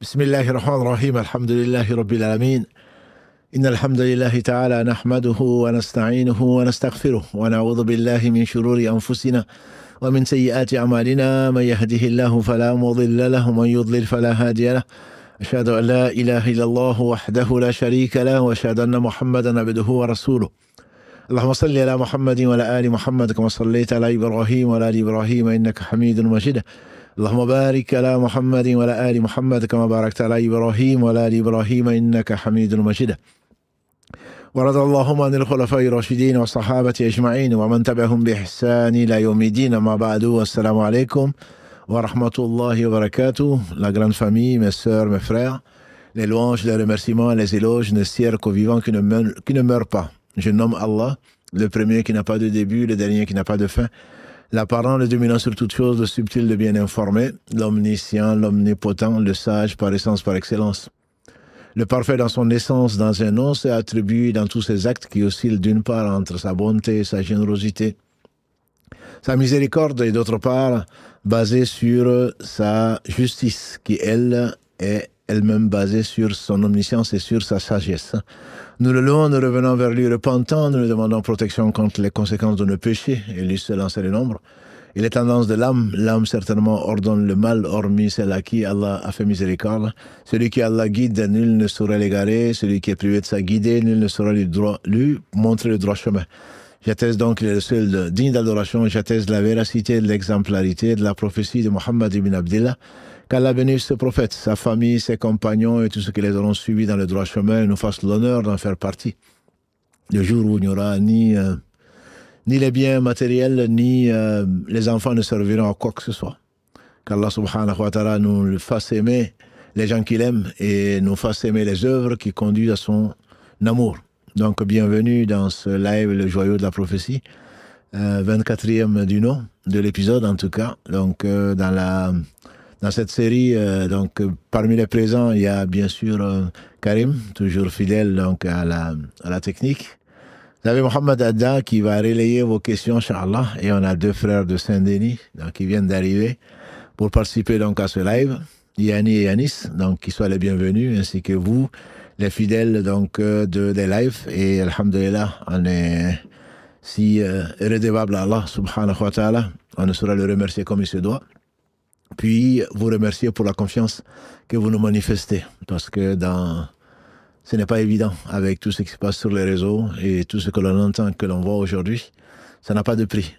بسم الله الرحمن الرحيم الحمد لله رب العالمين إن الحمد لله تعالى نحمده ونستعينه ونستغفره ونعوذ بالله من شرور أنفسنا ومن سيئات أعمالنا من يهده الله فلا مضل له ومن يضلل فلا هادي له أشهد أن لا إله إلا الله وحده لا شريك له وأشهد أن محمدا عبده ورسوله اللهم صل على محمد وعلى آل محمد كما صليت على إبراهيم وعلى آل إبراهيم إنك حميد مجيد اللهم بارك على محمد وعلى آل محمد كما باركت على إبراهيم وعلى آل إبراهيم إنك حميد مجيد ورضى اللهم عن الخلفاء الراشدين والصحابة أجمعين ومن تبعهم بإحسان إلى يوم الدين أما بعد والسلام عليكم ورحمة الله وبركاته. La grande famille, mes sœurs, mes frères, les louanges, les remerciements, les éloges ne cessent qu'au vivant qui ne meurt pas. Je nomme Allah, le premier qui n'a pas de début, le dernier qui n'a pas de fin, l'apparent, le dominant sur toutes choses, le subtil, le bien informé, l'omniscient, l'omnipotent, le sage par essence, par excellence. Le parfait dans son essence, dans un nom, ses attributs, dans tous ses actes qui oscillent d'une part entre sa bonté et sa générosité, sa miséricorde et d'autre part basée sur sa justice qui, elle, est elle-même basée sur son omniscience et sur sa sagesse. Nous le louons, nous revenons vers lui repentant, nous lui demandons protection contre les conséquences de nos péchés, et lui seul en sait le nombre. Et les tendances de l'âme certainement ordonne le mal, hormis celle à qui Allah a fait miséricorde. Celui qui Allah guide, nul ne saurait l'égarer. Celui qui est privé de sa guidée, nul ne saurait lui montrer le droit chemin. J'atteste donc qu'il est le seul digne d'adoration. J'atteste la véracité, de l'exemplarité, de la prophétie de Muhammad ibn Abdillah. Qu'Allah bénisse ce prophète, sa famille, ses compagnons et tous ceux qui les auront suivis dans le droit chemin et nous fasse l'honneur d'en faire partie. Le jour où il n'y aura ni les biens matériels, ni les enfants ne serviront à quoi que ce soit. Qu'Allah subhanahu wa ta'ala nous fasse aimer les gens qu'il aime et nous fasse aimer les œuvres qui conduisent à son amour. Donc, bienvenue dans ce live, le joyau de la prophétie, 24e du nom de l'épisode en tout cas. Donc, dans cette série, parmi les présents, il y a bien sûr Karim, toujours fidèle donc, à la technique. Vous avez Mohamed Adda qui va relayer vos questions, Inch'Allah, et on a deux frères de Saint-Denis donc, qui viennent d'arriver pour participer donc, à ce live, Yanni et Yanis, donc qui soient les bienvenus, ainsi que vous, les fidèles donc, des lives. Et Alhamdulillah, on est si redevable à Allah, subhanahu wa ta'ala, on ne saura le remercier comme il se doit. Puis vous remercier pour la confiance que vous nous manifestez, parce que ce n'est pas évident avec tout ce qui se passe sur les réseaux et tout ce que l'on entend, que l'on voit aujourd'hui, ça n'a pas de prix.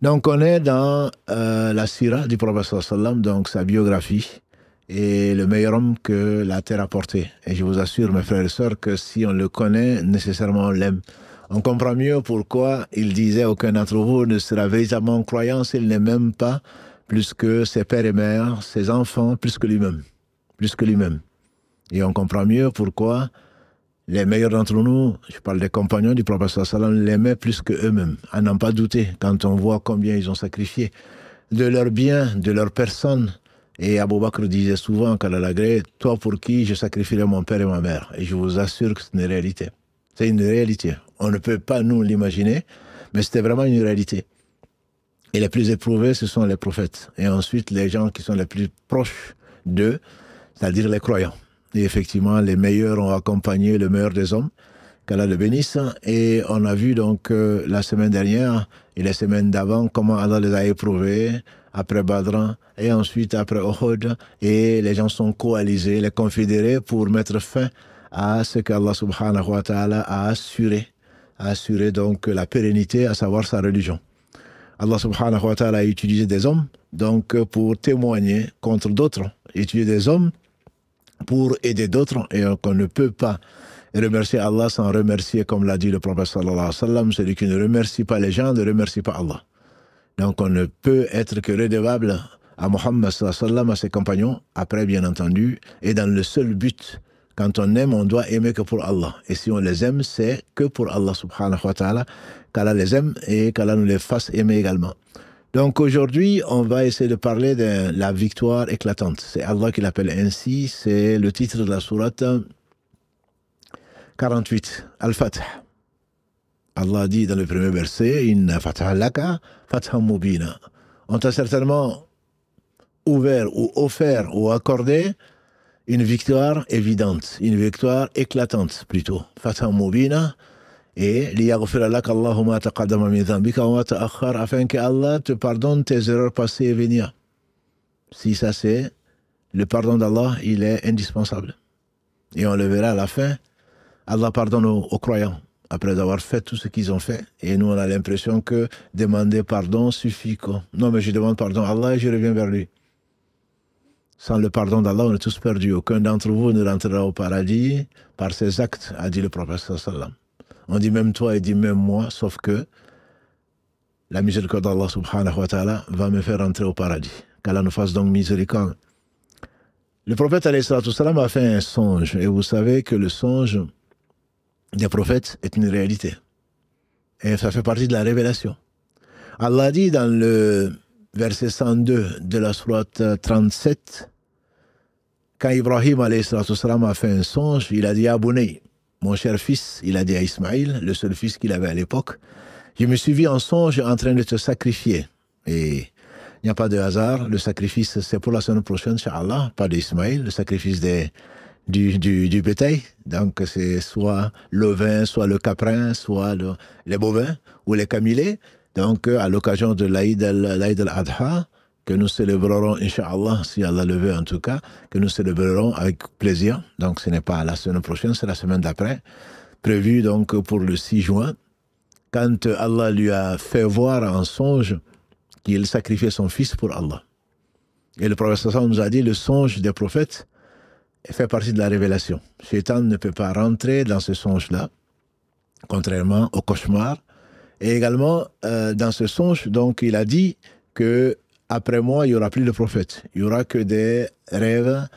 Donc on est dans la sira du prophète sallallahu alayhi wa sallam, donc sa biographie, et le meilleur homme que la terre a porté. Et je vous assure, mes frères et sœurs, que si on le connaît, nécessairement on l'aime. On comprend mieux pourquoi il disait « Aucun d'entre vous ne sera véritablement croyant s'il n'est même pas plus que ses pères et mères, ses enfants, plus que lui-même. Plus que lui-même. » Et on comprend mieux pourquoi les meilleurs d'entre nous, je parle des compagnons du prophète sallallahu alayhi wa sallam, l'aimaient plus qu'eux-mêmes. À n'en pas douter, quand on voit combien ils ont sacrifié de leur bien, de leur personne. Et Abu Bakr disait souvent, qu'Allah l'agrée, toi pour qui je sacrifierai mon père et ma mère. Et je vous assure que c'est une réalité. C'est une réalité. On ne peut pas nous l'imaginer, mais c'était vraiment une réalité. Et les plus éprouvés, ce sont les prophètes. Et ensuite, les gens qui sont les plus proches d'eux, c'est-à-dire les croyants. Et effectivement, les meilleurs ont accompagné le meilleur des hommes, qu'Allah le bénisse. Et on a vu donc la semaine dernière et les semaines d'avant comment Allah les a éprouvés après Badr et ensuite après Uhud. Et les gens sont coalisés, les confédérés pour mettre fin à ce qu'Allah subhanahu wa ta'ala a assuré donc la pérennité, à savoir sa religion. Allah subhanahu wa ta'ala a utilisé des hommes donc pour témoigner contre d'autres, utiliser des hommes pour aider d'autres, et qu'on ne peut pas remercier Allah sans remercier, comme l'a dit le prophète sallallahu alayhi wa sallam, celui qui ne remercie pas les gens ne remercie pas Allah. Donc on ne peut être que redevable à Muhammad sallallahu alayhi wa sallam, à ses compagnons, après bien entendu, et dans le seul but, quand on aime, on doit aimer que pour Allah. Et si on les aime, c'est que pour Allah subhanahu wa ta'ala, qu'Allah les aime et qu'Allah nous les fasse aimer également. Donc aujourd'hui, on va essayer de parler de la victoire éclatante. C'est Allah qui l'appelle ainsi, c'est le titre de la sourate 48, Al-Fath. Allah dit dans le premier verset, « Inna fatah laka fatham mubina » On t'a certainement ouvert ou offert ou accordé une victoire évidente, une victoire éclatante plutôt. Fathan Mubina et liyaghfira lak Allahu ma taqaddama min dhanbika wa ma ta'akhkhar, afin que Allah te pardonne tes erreurs passées et venues. Si ça c'est, le pardon d'Allah, il est indispensable. Et on le verra à la fin, Allah pardonne aux croyants après avoir fait tout ce qu'ils ont fait. Et nous on a l'impression que demander pardon suffit quoi. Non mais je demande pardon à Allah et je reviens vers lui. Sans le pardon d'Allah, on est tous perdus. Aucun d'entre vous ne rentrera au paradis par ses actes, a dit le prophète sallam. On dit même toi et dit même moi, sauf que la miséricorde d'Allah subhanahu wa ta'ala va me faire rentrer au paradis. Qu'Allah nous fasse donc miséricorde. Le prophète alayhi salatu salam a fait un songe. Et vous savez que le songe des prophètes est une réalité. Et ça fait partie de la révélation. Allah dit dans le verset 102 de la sourate 37, quand Ibrahim alayhi salatu salam a fait un songe, il a dit à Bunay, mon cher fils, il a dit à Ismaïl, le seul fils qu'il avait à l'époque, je me suis vu en songe en train de te sacrifier. Et il n'y a pas de hasard, le sacrifice c'est pour la semaine prochaine, Inch'Allah, pas d'Ismaïl, le sacrifice du bétail. Donc c'est soit le vin, soit le caprin, soit les bovins ou les camélés. Donc à l'occasion de l'Aïd al-Adha, que nous célébrerons, Inch'Allah, si Allah le veut en tout cas, que nous célébrerons avec plaisir. Donc ce n'est pas la semaine prochaine, c'est la semaine d'après, prévu donc pour le 6 juin, quand Allah lui a fait voir en songe qu'il sacrifiait son fils pour Allah. Et le prophète nous a dit, le songe des prophètes fait partie de la révélation. Shaitan ne peut pas rentrer dans ce songe-là, contrairement au cauchemar. Et également, dans ce songe, donc, il a dit que après moi, il n'y aura plus de prophètes. Il n'y aura que des rêves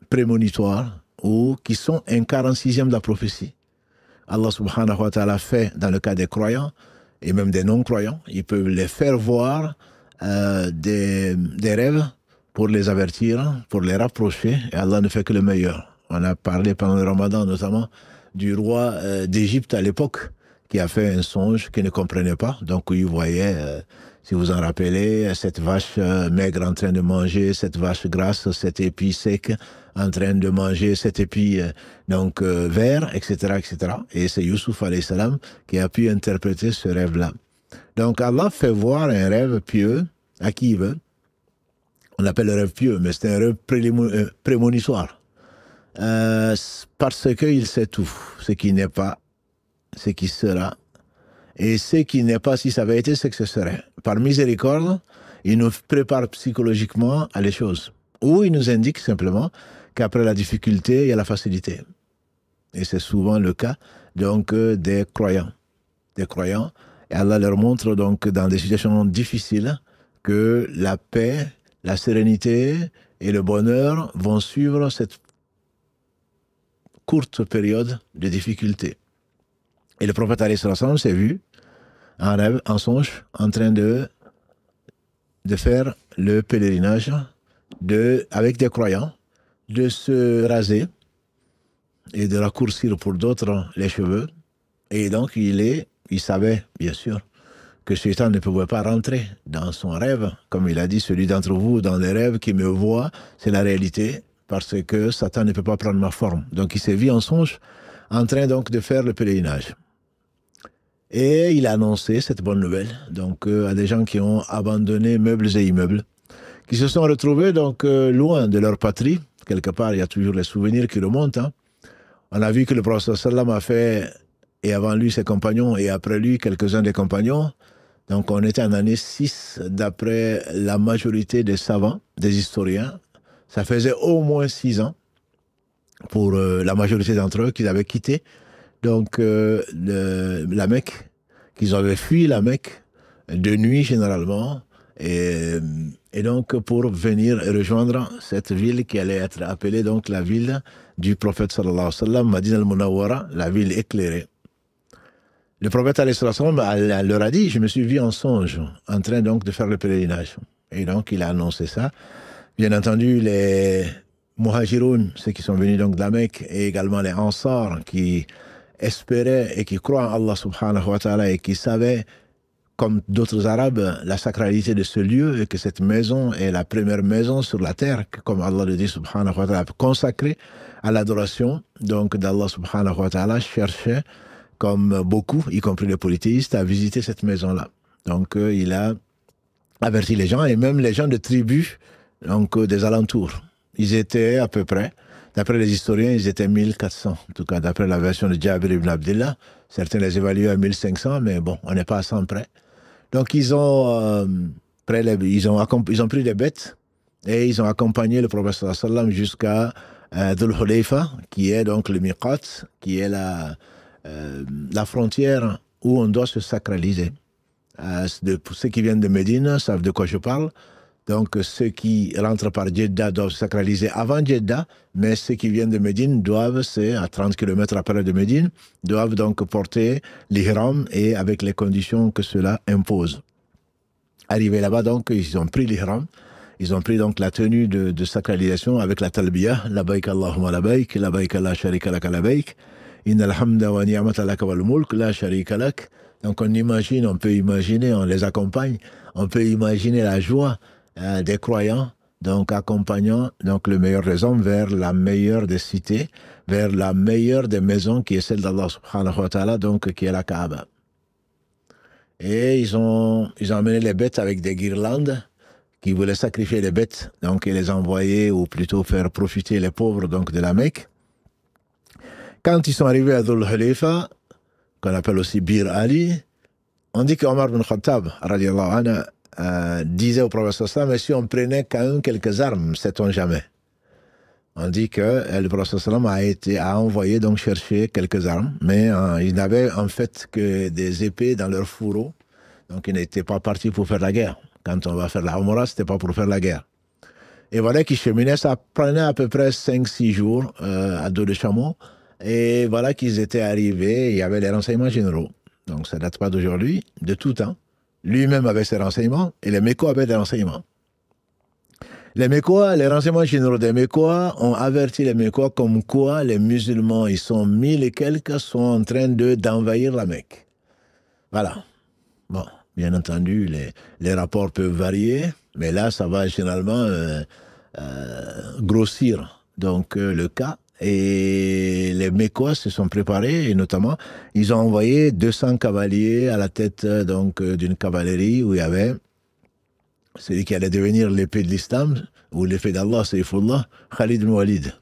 prémonitoires ou qui sont un 46e de la prophétie. Allah subhanahu wa ta'ala fait dans le cas des croyants et même des non-croyants, ils peuvent les faire voir des rêves pour les avertir, pour les rapprocher, et Allah ne fait que le meilleur. On a parlé pendant le Ramadan notamment du roi d'Égypte à l'époque qui a fait un songe qu'il ne comprenait pas. Donc il voyait, si vous en rappelez, cette vache maigre en train de manger, cette vache grasse, cet épi sec en train de manger cet épi vert, etc., etc. Et c'est Youssouf alayhi salam qui a pu interpréter ce rêve-là. Donc Allah fait voir un rêve pieux à qui il veut. On l'appelle le rêve pieux, mais c'est un rêve prémonitoire. Parce qu'il sait tout, ce qui n'est pas, ce qui sera, et ce qui n'est pas, si ça avait été, ce que ce serait. Par miséricorde, il nous prépare psychologiquement à les choses. Ou il nous indique simplement qu'après la difficulté, il y a la facilité. Et c'est souvent le cas donc des croyants. Des croyants, et Allah leur montre donc dans des situations difficiles que la paix, la sérénité et le bonheur vont suivre cette courte période de difficulté. Et le prophète alayhi salam s'est vu en rêve, en songe, en train de faire le pèlerinage avec des croyants, de se raser et de raccourcir pour d'autres les cheveux. Et donc il savait, bien sûr, que Shaitan ne pouvait pas rentrer dans son rêve. Comme il a dit, celui d'entre vous, dans les rêves qui me voit, c'est la réalité, parce que Satan ne peut pas prendre ma forme. Donc il s'est vu en songe, en train donc de faire le pèlerinage. Et il a annoncé cette bonne nouvelle donc, à des gens qui ont abandonné meubles et immeubles, qui se sont retrouvés donc loin de leur patrie. Quelque part, il y a toujours les souvenirs qui remontent. Hein. On a vu que le prophète sallam a fait, et avant lui ses compagnons, et après lui quelques-uns des compagnons. Donc on était en année 6, d'après la majorité des savants, des historiens. Ça faisait au moins 6 ans pour la majorité d'entre eux qu'ils avaient quitté donc la Mecque, qu'ils avaient fui la Mecque de nuit généralement, et donc pour venir rejoindre cette ville qui allait être appelée donc la ville du prophète sallallahu alayhi wa sallam, Madina al-Munawwara, la ville éclairée. Le prophète alayhi sallam leur a dit, je me suis vu en songe en train donc de faire le pèlerinage. Et donc il a annoncé ça. Bien entendu, les Muhajiroun, ceux qui sont venus donc de la Mecque, et également les Ansar qui espéraient et qui croient en Allah subhanahu wa ta'ala et qui savaient comme d'autres Arabes, la sacralité de ce lieu et que cette maison est la première maison sur la terre, comme Allah le dit subhanahu wa ta'ala, consacrée à l'adoration donc d'Allah subhanahu wa ta'ala, cherchait, comme beaucoup, y compris les polythéistes, à visiter cette maison-là. Donc il a averti les gens, et même les gens de tribus donc, des alentours. Ils étaient à peu près, d'après les historiens, ils étaient 1400, en tout cas d'après la version de Jabir ibn Abdullah. Certains les évaluent à 1500, mais bon, on n'est pas à 100 près. Donc ils ont pris des bêtes et ils ont accompagné le prophète sallam jusqu'à Dhul Hulayfa, qui est donc le miqat, qui est la frontière où on doit se sacraliser. Pour ceux qui viennent de Médine savent de quoi je parle. Donc ceux qui rentrent par Jeddah doivent se sacraliser avant Jeddah, mais ceux qui viennent de Médine doivent, c'est à 30 km après de Médine, doivent donc porter l'ihram et avec les conditions que cela impose. Arrivés là-bas, donc, ils ont pris l'ihram, ils ont pris donc la tenue de sacralisation avec la talbiya, labaik Allahumma labaik, labaik la sharika lak labaik, innal hamda wa ni'mata lak wal mulk la sharika lak. Donc on imagine, on peut imaginer, on les accompagne, on peut imaginer la joie des croyants, donc accompagnant donc le meilleur des hommes vers la meilleure des cités, vers la meilleure des maisons qui est celle d'Allah subhanahu wa ta'ala, donc qui est la Kaaba. Et ils ont amené les bêtes avec des guirlandes qui voulaient sacrifier les bêtes, donc et les envoyer, ou plutôt faire profiter les pauvres donc de la Mecque. Quand ils sont arrivés à Dhul Hulayfa, qu'on appelle aussi Bir Ali, on dit qu'Omar bin Khattab, radiallahu anhu, disait au prophète sallam, mais si on prenait quand même quelques armes, sait-on jamais. On dit que le prophète sallam a envoyé donc chercher quelques armes, mais ils n'avaient en fait que des épées dans leur fourreau, donc ils n'étaient pas partis pour faire la guerre. Quand on va faire la Umrah, c'était pas pour faire la guerre. Et voilà qu'ils cheminaient, ça prenait à peu près 5-6 jours à dos de chameau, et voilà qu'ils étaient arrivés, il y avait les renseignements généraux. Donc ça ne date pas d'aujourd'hui, de tout temps. Lui-même avait ses renseignements et les Mécois avaient des renseignements. Les renseignements généraux des Mécois ont averti les Mécois comme quoi les musulmans, ils sont 1000 et quelques, sont en train d'envahir la Mecque. Voilà. Bon, bien entendu, les rapports peuvent varier, mais là, ça va généralement grossir donc le cas. Et les Mécois se sont préparés, et notamment, ils ont envoyé 200 cavaliers à la tête donc d'une cavalerie où il y avait celui qui allait devenir l'épée de l'islam, ou l'épée d'Allah, Sayyfullah, Khalid ibn Walid,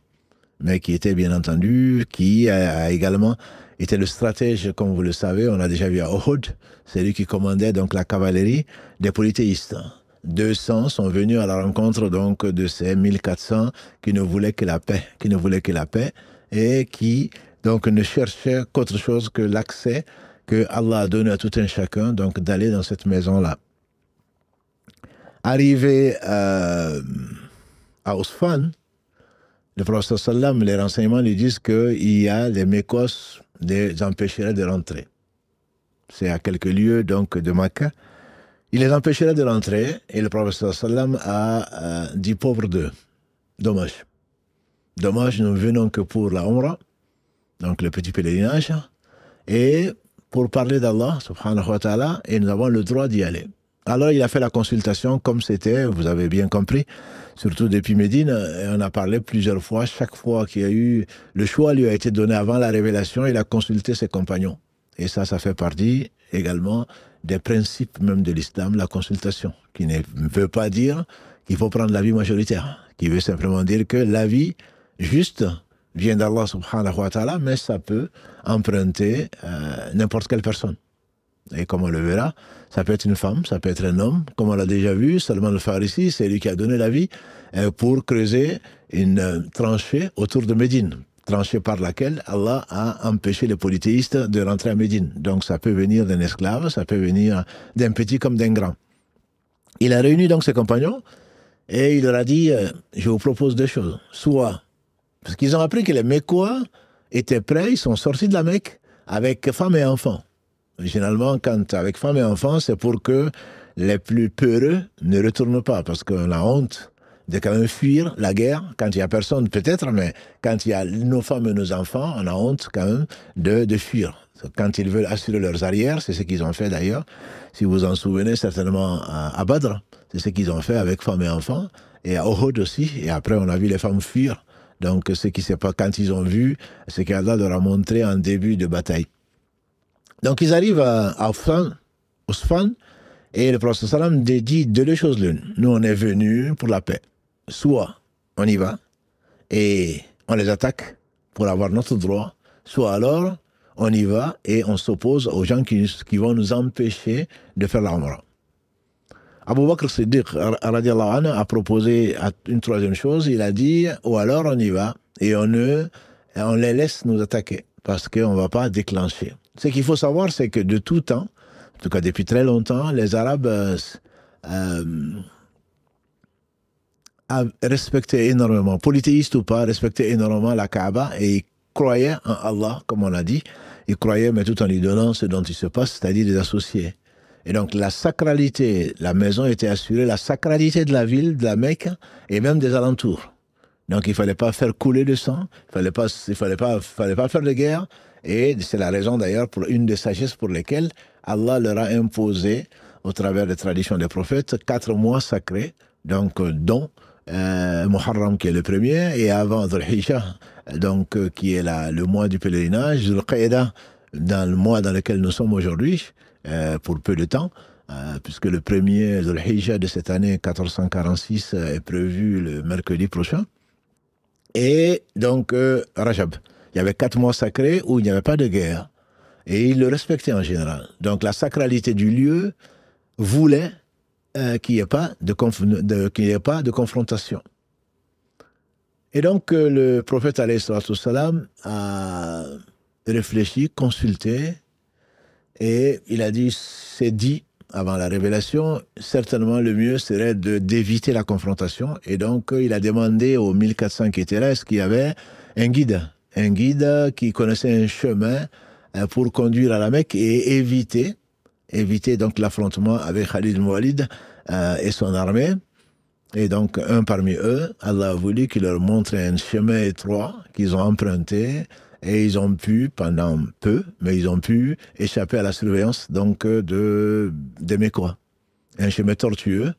mais qui était bien entendu, qui a également été le stratège, comme vous le savez, on a déjà vu à Uhud, c'est lui qui commandait donc la cavalerie des polythéistes. 200 sont venus à la rencontre donc de ces 1400 qui ne voulaient que la paix, et qui donc ne cherchaient qu'autre chose que l'accès que Allah a donné à tout un chacun, donc d'aller dans cette maison-là. Arrivé à Ousfane, le prophète sallam, les renseignements lui disent qu'il y a des Mécos, les empêcherait de rentrer. C'est à quelques lieues donc de Makkah. Il les empêcherait de rentrer, et le prophète sallam a dit pauvre d'eux. Dommage. Dommage, nous venons que pour la Umrah, donc le petit pèlerinage, et pour parler d'Allah, subhanahu wa ta'ala, et nous avons le droit d'y aller. Alors il a fait la consultation comme c'était, vous avez bien compris, surtout depuis Médine, et on a parlé plusieurs fois, chaque fois qu'il y a eu, le choix lui a été donné avant la révélation, il a consulté ses compagnons. Et ça fait partie également des principes même de l'islam, la consultation, qui ne veut pas dire qu'il faut prendre l'avis majoritaire, qui veut simplement dire que l'avis juste vient d'Allah subhanahu wa ta'ala, mais ça peut emprunter n'importe quelle personne. Et comme on le verra, ça peut être une femme, ça peut être un homme, comme on l'a déjà vu, Salman al-Farisi, c'est lui qui a donné l'avis pour creuser une tranchée autour de Médine, tranchée par laquelle Allah a empêché les polythéistes de rentrer à Médine. Donc ça peut venir d'un esclave, ça peut venir d'un petit comme d'un grand. Il a réuni donc ses compagnons et il leur a dit, je vous propose deux choses. Soit, parce qu'ils ont appris que les Mécois étaient prêts, ils sont sortis de la Mecque avec femmes et enfants. Généralement, quand avec femmes et enfants, c'est pour que les plus peureux ne retournent pas, parce qu'on a honte de quand même fuir la guerre, quand il n'y a personne peut-être, mais quand il y a nos femmes et nos enfants, on a honte quand même de fuir. Quand ils veulent assurer leurs arrières, c'est ce qu'ils ont fait d'ailleurs. Si vous en souvenez certainement à Badr, c'est ce qu'ils ont fait avec femmes et enfants. Et à Uhud aussi. Et après, on a vu les femmes fuir. Donc, ce qui s'est pas quand ils ont vu, ce qu'Allah leur a montré en début de bataille. Donc, ils arrivent à Ousfan, et le prophète sallam dit deux choses l'une. Nous, on est venus pour la paix. Soit on y va et on les attaque pour avoir notre droit, soit alors on y va et on s'oppose aux gens qui vont nous empêcher de faire la Umrah. Abu Bakr Siddiq radiallahu anhu a proposé une troisième chose, il a dit, ou alors on y va et on les laisse nous attaquer, parce qu'on ne va pas déclencher. Ce qu'il faut savoir, c'est que de tout temps, en tout cas depuis très longtemps, les Arabes respectaient énormément, polythéistes ou pas, respectaient énormément la Kaaba et ils croyaient en Allah, comme on a dit. Ils croyaient, mais tout en lui donnant ce dont il se passe, c'est-à-dire des associés. Et donc la sacralité, la maison était assurée, la sacralité de la ville, de la Mecque et même des alentours. Donc il ne fallait pas faire couler de sang, il ne fallait pas faire de guerre. Et c'est la raison d'ailleurs, pour une des sagesses pour lesquelles Allah leur a imposé, au travers des traditions des prophètes, 4 mois sacrés, donc dont Muharram qui est le premier, et avant Dhul Hijjah, donc qui est le mois du pèlerinage, Dhul Qaïda, dans le mois dans lequel nous sommes aujourd'hui, pour peu de temps, puisque le premier Dhul Hijjah de cette année 1446 est prévu le mercredi prochain, et donc Rajab. Il y avait 4 mois sacrés où il n'y avait pas de guerre. Et ils le respectaient en général. Donc la sacralité du lieu voulait qu'il n'y ait pas de confrontation. Et donc le prophète alayhi salatu wassalam a réfléchi, consulté, et il a dit, c'est dit avant la révélation, certainement le mieux serait d'éviter la confrontation. Et donc il a demandé aux 1400 qui étaient là, est-ce qu'il y avait un guide qui connaissait un chemin pour conduire à la Mecque et éviter donc l'affrontement avec Khalid ibn Walid et son armée. Et donc un parmi eux, Allah a voulu qu'il leur montre un chemin étroit qu'ils ont emprunté, et ils ont pu, pendant peu, mais ils ont pu échapper à la surveillance donc des Mécois. Un chemin tortueux,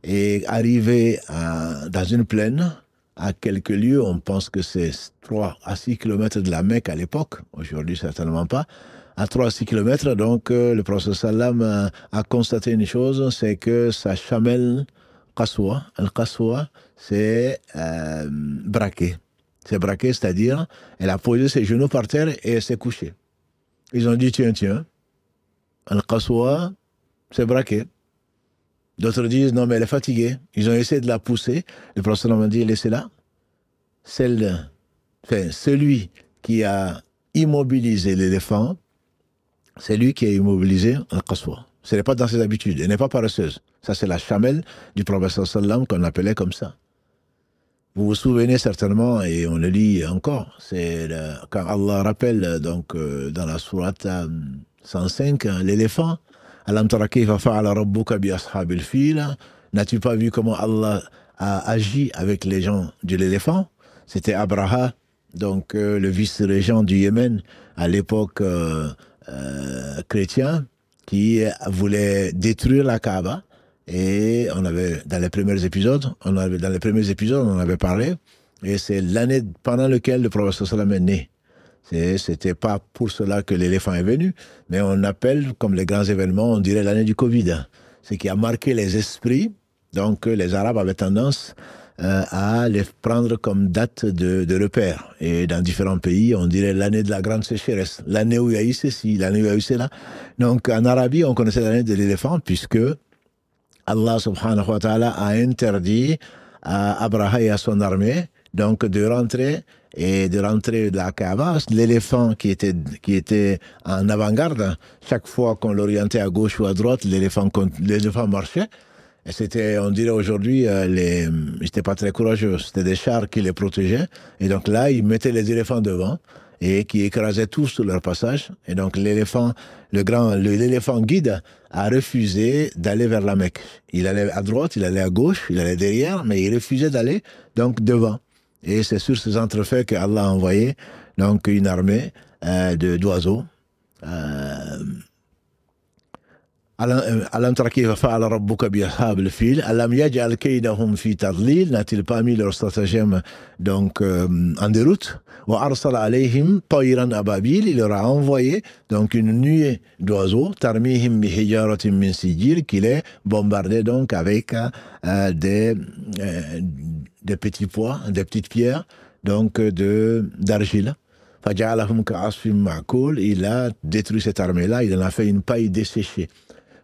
et arriver dans une plaine, à quelques lieux, on pense que c'est 3 à 6 kilomètres de la Mecque à l'époque, aujourd'hui certainement pas, à 3 à 6 kilomètres, donc le prophète sallam a constaté une chose, c'est que sa chamelle Qaswa, al-Qaswa, c'est braqué. C'est braqué, c'est-à-dire, elle a posé ses genoux par terre et elle s'est couchée. Ils ont dit, tiens, al-Qaswa, c'est braqué. D'autres disent, non, mais elle est fatiguée. Ils ont essayé de la pousser. Le prophète a dit, laissez-la. Celui qui a immobilisé l'éléphant, c'est lui qui a immobilisé Al-Qaswa. Ce n'est pas dans ses habitudes. Elle n'est pas paresseuse. Ça, c'est la chamelle du prophète sallam qu'on appelait comme ça. Vous vous souvenez certainement, et on le lit encore, c'est quand Allah rappelle donc, dans la sourate 105, l'éléphant. Alam tara kayfa fa'ala rabbuka bi ashabil fil. N'as-tu pas vu comment Allah a agi avec les gens de l'éléphant? C'était Abraha, donc le vice-régent du Yémen à l'époque chrétien, qui voulait détruire la Kaaba. Et on avait, dans les premiers épisodes, on avait parlé, et c'est l'année pendant laquelle le prophète sallam est né. C'était pas pour cela que l'éléphant est venu, mais on appelle, comme les grands événements, on dirait l'année du Covid. Ce qui a marqué les esprits. Donc les Arabes avaient tendance à les prendre comme date de repère. Et dans différents pays, on dirait l'année de la grande sécheresse, l'année où il y a eu ceci, l'année où il y a eu cela. Donc en Arabie, on connaissait l'année de l'éléphant, puisque Allah subhanahu wa ta'ala a interdit à Abraha et à son armée donc de rentrer de la Kaaba. L'éléphant qui était en avant-garde, chaque fois qu'on l'orientait à gauche ou à droite, l'éléphant marchait. Et c'était, on dirait aujourd'hui, ils n'étaient pas très courageux. C'était des chars qui les protégeaient. Et donc là, ils mettaient les éléphants devant et qui écrasaient tous sur leur passage. Et donc l'éléphant guide a refusé d'aller vers la Mecque. Il allait à droite, il allait à gauche, il allait derrière, mais il refusait d'aller donc devant. Et c'est sur ces entrefaits qu'Allah a envoyé donc une armée d'oiseaux Alam tara kayfa fa'ala rabbuka bi ashabil fil, alam yaj'al kaydahum fi tadlil, n'a-t-il pas mis leur stratagème donc en déroute? Wa arsala alayhim tayran ababil, il leur a envoyé donc une nuée d'oiseaux, tarmihim bi hijaratin min sijil, qui les bombardait donc avec des petits pois, des petites pierres donc d'argile. Faja'alahum ka'asfin ma'kul, il a détruit cette armée-là, il en a fait une paille desséchée.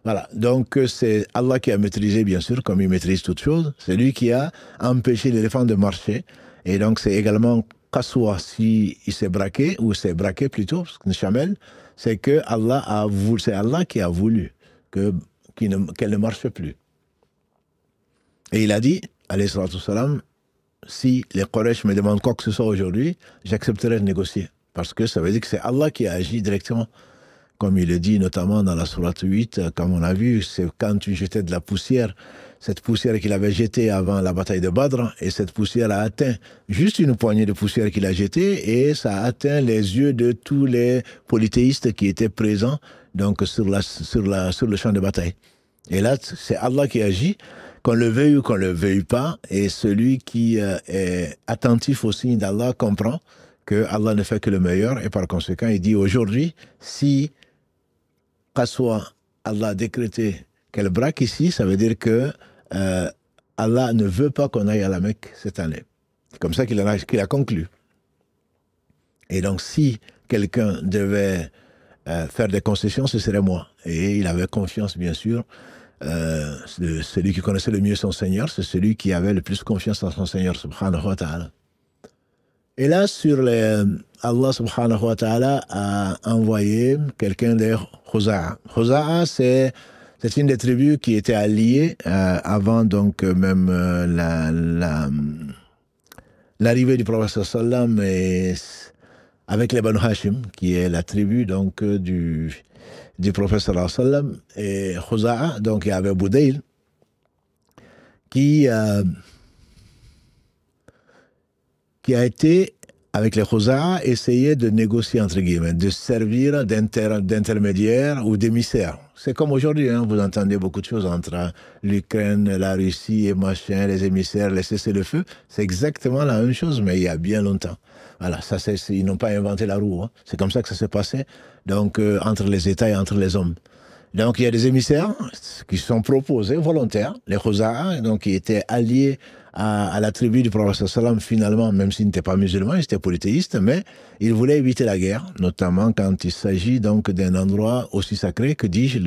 Voilà, donc c'est Allah qui a maîtrisé, bien sûr, comme il maîtrise toutes choses. C'est lui qui a empêché l'éléphant de marcher. Et donc c'est également Qaswa, si il s'est braqué, ou s'est braqué plutôt, parce que Chamel, c'est que c'est Allah qui a voulu qu'elle ne marche plus. Et il a dit, alayhi salatu wassalam, si les Quraysh me demandent quoi que ce soit aujourd'hui, j'accepterai de négocier. Parce que ça veut dire que c'est Allah qui a agi directement. Comme il le dit notamment dans la sourate 8, comme on a vu, c'est quand tu jetais de la poussière, cette poussière qu'il avait jetée avant la bataille de Badr, et cette poussière a atteint juste une poignée de poussière qu'il a jetée, et ça a atteint les yeux de tous les polythéistes qui étaient présents donc sur le champ de bataille. Et là, c'est Allah qui agit, qu'on le veuille ou qu'on le veuille pas, et celui qui est attentif aux signes d'Allah comprend que Allah ne fait que le meilleur, et par conséquent, il dit aujourd'hui, si Qaswa, Allah a décrété qu'elle braque ici, ça veut dire que Allah ne veut pas qu'on aille à la Mecque cette année. C'est comme ça qu'il a conclu. Et donc, si quelqu'un devait faire des concessions, ce serait moi. Et il avait confiance, bien sûr. Celui qui connaissait le mieux son Seigneur, c'est celui qui avait le plus confiance en son Seigneur, subhanahu wa ta'ala. Et là, Allah subhanahu wa ta'ala a envoyé quelqu'un de Khuza'a. Khuza'a, c'est une des tribus qui était alliée avant donc même l'arrivée du prophète sallam avec les Banu Hashim, qui est la tribu donc du prophète sallam. Et Khuza'a, donc il y avait Budayl qui a été, avec les Khuza'a, essayé de négocier, entre guillemets, de servir d'intermédiaire ou d'émissaire. C'est comme aujourd'hui, hein, vous entendez beaucoup de choses entre l'Ukraine, la Russie et machin, les émissaires, les cessez-le-feu. C'est exactement la même chose, mais il y a bien longtemps. Voilà, ils n'ont pas inventé la roue. Hein. C'est comme ça que ça s'est passé, donc entre les États et entre les hommes. Donc il y a des émissaires qui sont proposés, volontaires, les Khuza'a, donc qui étaient alliés à la tribu du prophète sallam, finalement, même s'ils n'étaient pas musulmans, ils étaient polythéistes, mais ils voulaient éviter la guerre, notamment quand il s'agit donc d'un endroit aussi sacré, que dis-je,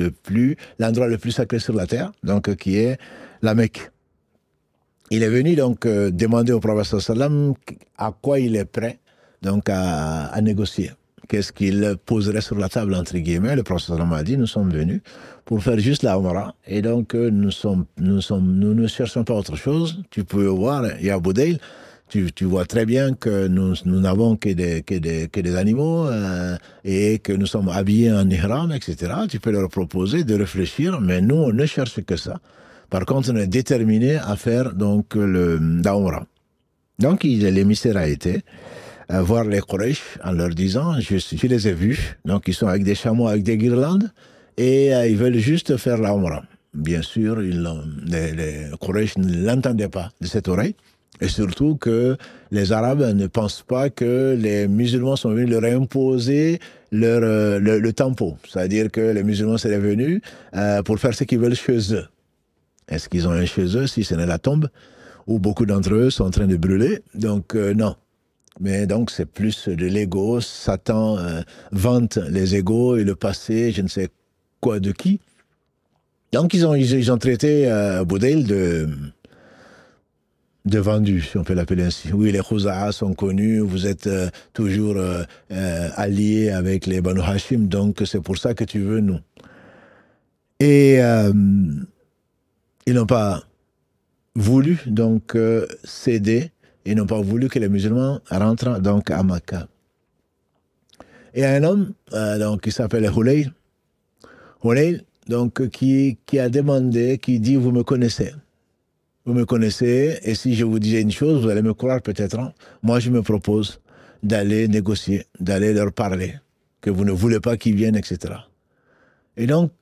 l'endroit le plus sacré sur la terre, donc qui est la Mecque. Il est venu donc demander au prophète sallam à quoi il est prêt donc à négocier. Qu'est-ce qu'il poserait sur la table, entre guillemets. Le prophète sallam a dit, nous sommes venus pour faire juste la Umrah. Et donc, nous ne cherchons pas autre chose. Tu peux voir, il y a Budayl, tu vois très bien que nous n'avons que des animaux et que nous sommes habillés en ihram, etc. Tu peux leur proposer de réfléchir, mais nous, on ne cherche que ça. Par contre, on est déterminé à faire donc la Umrah. Donc, l'émissaire a été voir les Quraysh en leur disant, je les ai vus, donc ils sont avec des chameaux, avec des guirlandes, et ils veulent juste faire la Umrah. Bien sûr, les Quraysh ne l'entendaient pas de cette oreille, et surtout que les Arabes ne pensent pas que les musulmans sont venus leur imposer le tempo, c'est-à-dire que les musulmans seraient venus pour faire ce qu'ils veulent chez eux. Est-ce qu'ils ont un chez eux, si ce n'est la tombe, où beaucoup d'entre eux sont en train de brûler? Donc non. Mais donc, c'est plus de l'ego. Satan vante les égos et le passé, je ne sais quoi de qui. Donc, ils ont traité Budayl de vendu, si on peut l'appeler ainsi. Oui, les Khuza'a sont connus, vous êtes toujours alliés avec les Banu Hashim, donc c'est pour ça que tu veux nous. Et ils n'ont pas voulu donc céder. Ils n'ont pas voulu que les musulmans rentrent donc à Makkah. Et un homme donc, qui s'appelle Hulayl, donc, qui a demandé, qui dit, vous me connaissez. Vous me connaissez, et si je vous disais une chose, vous allez me croire peut-être. Hein. Moi, je me propose d'aller négocier, d'aller leur parler. que vous ne voulez pas qu'il vienne, etc. Et donc,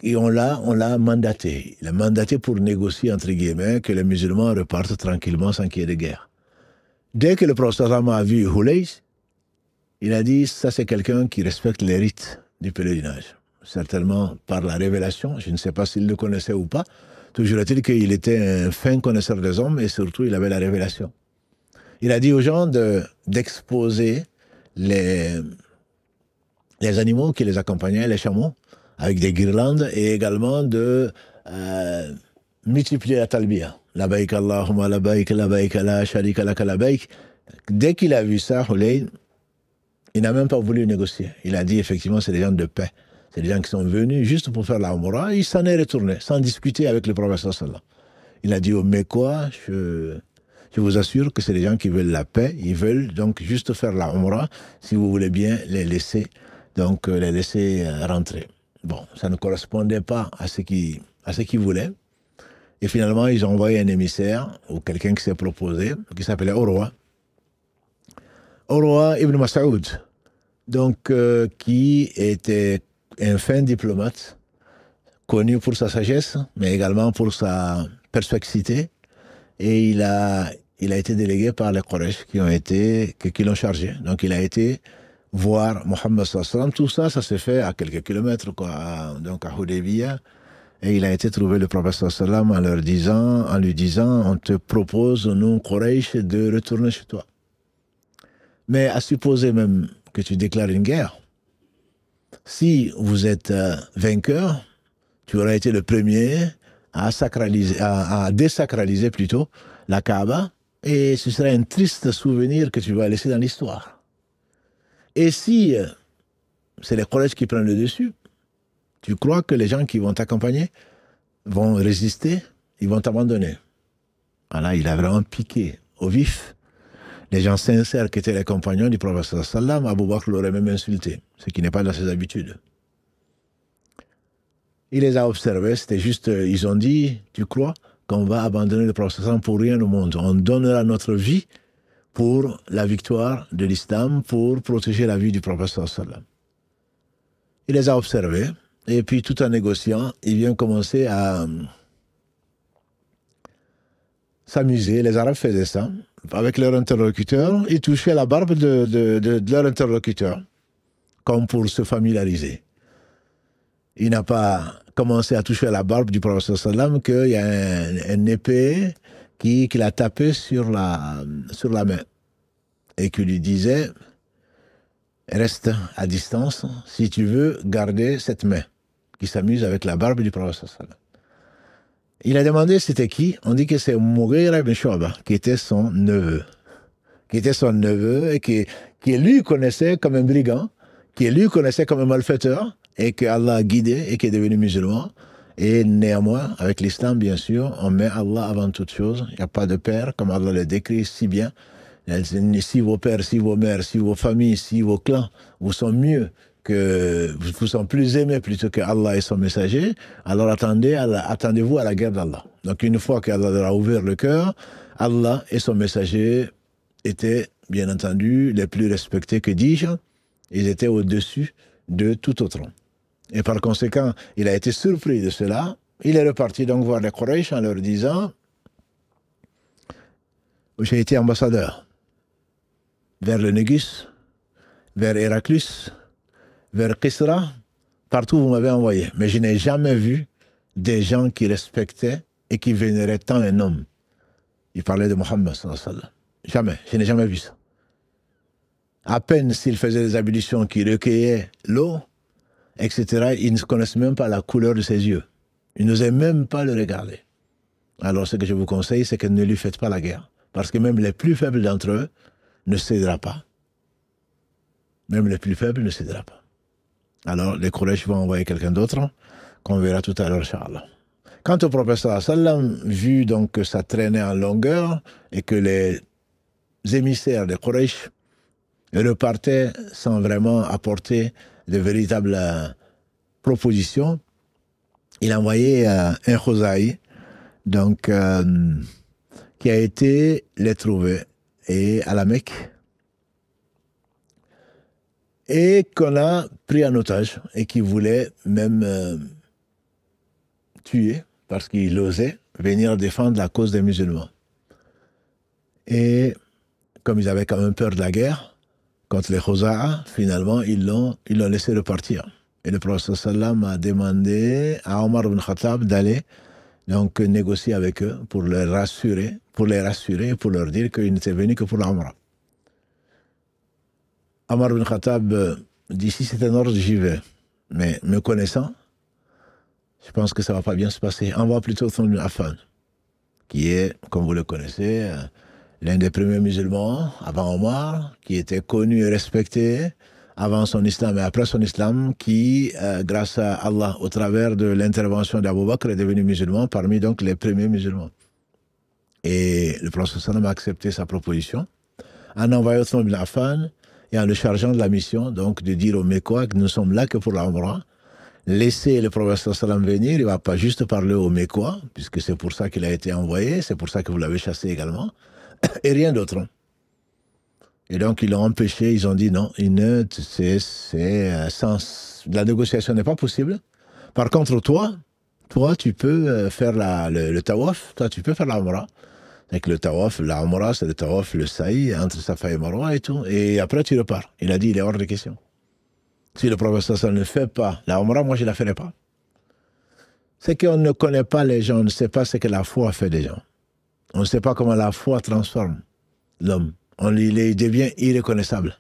on l'a mandaté. Il a mandaté pour négocier, entre guillemets, que les musulmans repartent tranquillement sans qu'il y ait de guerre. Dès que le prophète a vu Hulays, il a dit, ça c'est quelqu'un qui respecte les rites du pèlerinage. Certainement par la révélation, je ne sais pas s'il le connaissait ou pas. Toujours est-il qu'il était un fin connaisseur des hommes et surtout il avait la révélation. Il a dit aux gens d'exposer les animaux qui les accompagnaient, les chameaux, avec des guirlandes et également de multiplier la talbiya. Labaïk Allahumma labaïk, labaïk la sharika laka labaïk. Dès qu'il a vu ça, Hulayn, il n'a même pas voulu négocier. Il a dit effectivement, c'est des gens de paix. C'est des gens qui sont venus juste pour faire la Umrah. Il s'en est retourné, sans discuter avec le prophète sallallahu. Il a dit aux Mécois, je vous assure que c'est des gens qui veulent la paix. Ils veulent donc juste faire la Umrah. Si vous voulez bien les laisser, donc les laisser rentrer. Bon, ça ne correspondait pas à ce qu'ils voulaient. Et finalement, ils ont envoyé un émissaire ou quelqu'un qui s'est proposé, qui s'appelait Urwa. Urwa ibn Mas'ud, donc qui était un fin diplomate, connu pour sa sagesse, mais également pour sa perspicacité. Et il a été délégué par les Quraysh qui l'ont chargé. Donc il a été voir Mohammed sallallahu alayhi wa sallam. Tout ça, ça s'est fait à quelques kilomètres, donc à Hudaybiyah. Et il a été trouver le prophète sallallahu alayhi wa sallam en lui disant, on te propose, nous, Quraysh, de retourner chez toi. Mais à supposer même que tu déclares une guerre, si vous êtes vainqueur, tu aurais été le premier à désacraliser plutôt la Kaaba, et ce serait un triste souvenir que tu vas laisser dans l'histoire. Et si c'est les Quraysh qui prennent le dessus, tu crois que les gens qui vont t'accompagner vont résister, ils vont t'abandonner. Voilà, il a vraiment piqué au vif. Les gens sincères qui étaient les compagnons du prophète sallallahu, Abu Bakr l'aurait même insulté, ce qui n'est pas dans ses habitudes. Il les a observés, c'était juste, ils ont dit, tu crois qu'on va abandonner le prophète sallallahu pour rien au monde? On donnera notre vie pour la victoire de l'islam, pour protéger la vie du prophète sallallahu. Il les a observés, et puis tout en négociant, il vient commencer à s'amuser. Les Arabes faisaient ça. Avec leur interlocuteur, ils touchaient la barbe de leur interlocuteur, comme pour se familiariser. Il n'a pas commencé à toucher la barbe du prophète sallam qu'il y a un épée qui l'a tapé sur la main et qui lui disait « Reste à distance si tu veux garder cette main » qui s'amuse avec la barbe du prophète sallam. Il a demandé c'était qui. On dit que c'est Mughira ibn Shu'ba, qui était son neveu. Et qui lui connaissait comme un brigand, qui lui connaissait comme un malfaiteur, et que Allah a guidé et qui est devenu musulman. Et néanmoins, avec l'islam, bien sûr, on met Allah avant toute chose. Il n'y a pas de père, comme Allah le décrit si bien. Si vos pères, si vos mères, si vos familles, si vos clans vous sont mieux, que vous sont plus aimés plutôt que Allah et son messager, alors attendez-vous à la guerre d'Allah. Donc une fois qu'Allah leur a ouvert le cœur, Allah et son messager étaient, bien entendu, les plus respectés, que dis-je, ils étaient au-dessus de tout autre. Et par conséquent, il a été surpris de cela. Il est reparti donc voir les Quraysh en leur disant « J'ai été ambassadeur vers le Négus, vers Héraclus, vers Kisra, partout où vous m'avez envoyé. Mais je n'ai jamais vu des gens qui respectaient et qui vénéraient tant un homme. » Il parlait de Mohammed sallallahu alayhi wa sallam. Jamais, je n'ai jamais vu ça. À peine s'il faisait des ablutions qui recueillaient l'eau, etc., ils ne connaissent même pas la couleur de ses yeux. Ils n'osaient même pas le regarder. Alors ce que je vous conseille, c'est que ne lui faites pas la guerre. Parce que même les plus faibles d'entre eux ne cédera pas. Même les plus faibles ne cédera pas. Alors les Quraysh vont envoyer quelqu'un d'autre, qu'on verra tout à l'heure, Inch'Allah. Quant au prophète sallallahu alayhi wa sallam, vu donc que ça traînait en longueur et que les émissaires des Quraysh repartaient sans vraiment apporter de véritables propositions, il a envoyé un Khouzaï, donc qui a été les trouver. Et à la Mecque, et qu'on a pris en otage et qui voulait même tuer parce qu'il osait venir défendre la cause des musulmans. Et comme ils avaient quand même peur de la guerre contre les Khuza'a, finalement, ils l'ont laissé repartir. Et le prophète sallam a demandé à Omar ibn Khattab d'aller donc négocier avec eux pour les rassurer, pour leur dire qu'ils n'étaient venus que pour l'Umrah. Omar ibn Khattab dit si c'est un ordre, j'y vais. Mais me connaissant, je pense que ça ne va pas bien se passer. On va plutôt Othman ibn Affan, qui est, comme vous le connaissez, l'un des premiers musulmans avant Omar, qui était connu et respecté avant son islam et après son islam, qui, grâce à Allah, au travers de l'intervention d'Abou Bakr, est devenu musulman, parmi donc les premiers musulmans. Et le prophète sallam a accepté sa proposition en envoyant Othman ibn Affan et en le chargeant de la mission, donc de dire aux Mécois que nous sommes là que pour l'Umrah. Laissez le prophète sallam venir, il ne va pas juste parler aux Mécois, puisque c'est pour ça qu'il a été envoyé, c'est pour ça que vous l'avez chassé également, et rien d'autre. Et donc ils l'ont empêché, ils ont dit non, la négociation n'est pas possible. Par contre, toi tu peux faire le tawaf, toi tu peux faire l'Umrah. Avec le tawaf, la Umrah, c'est le tawaf, le sa'i, entre Safa et Marwa et tout. Et après, tu repars. Il a dit, il est hors de question. Si le prophète ne fait pas la Umrah, moi, je ne la ferai pas. C'est qu'on ne connaît pas les gens, on ne sait pas ce que la foi fait des gens. On ne sait pas comment la foi transforme l'homme. Il devient irreconnaissable.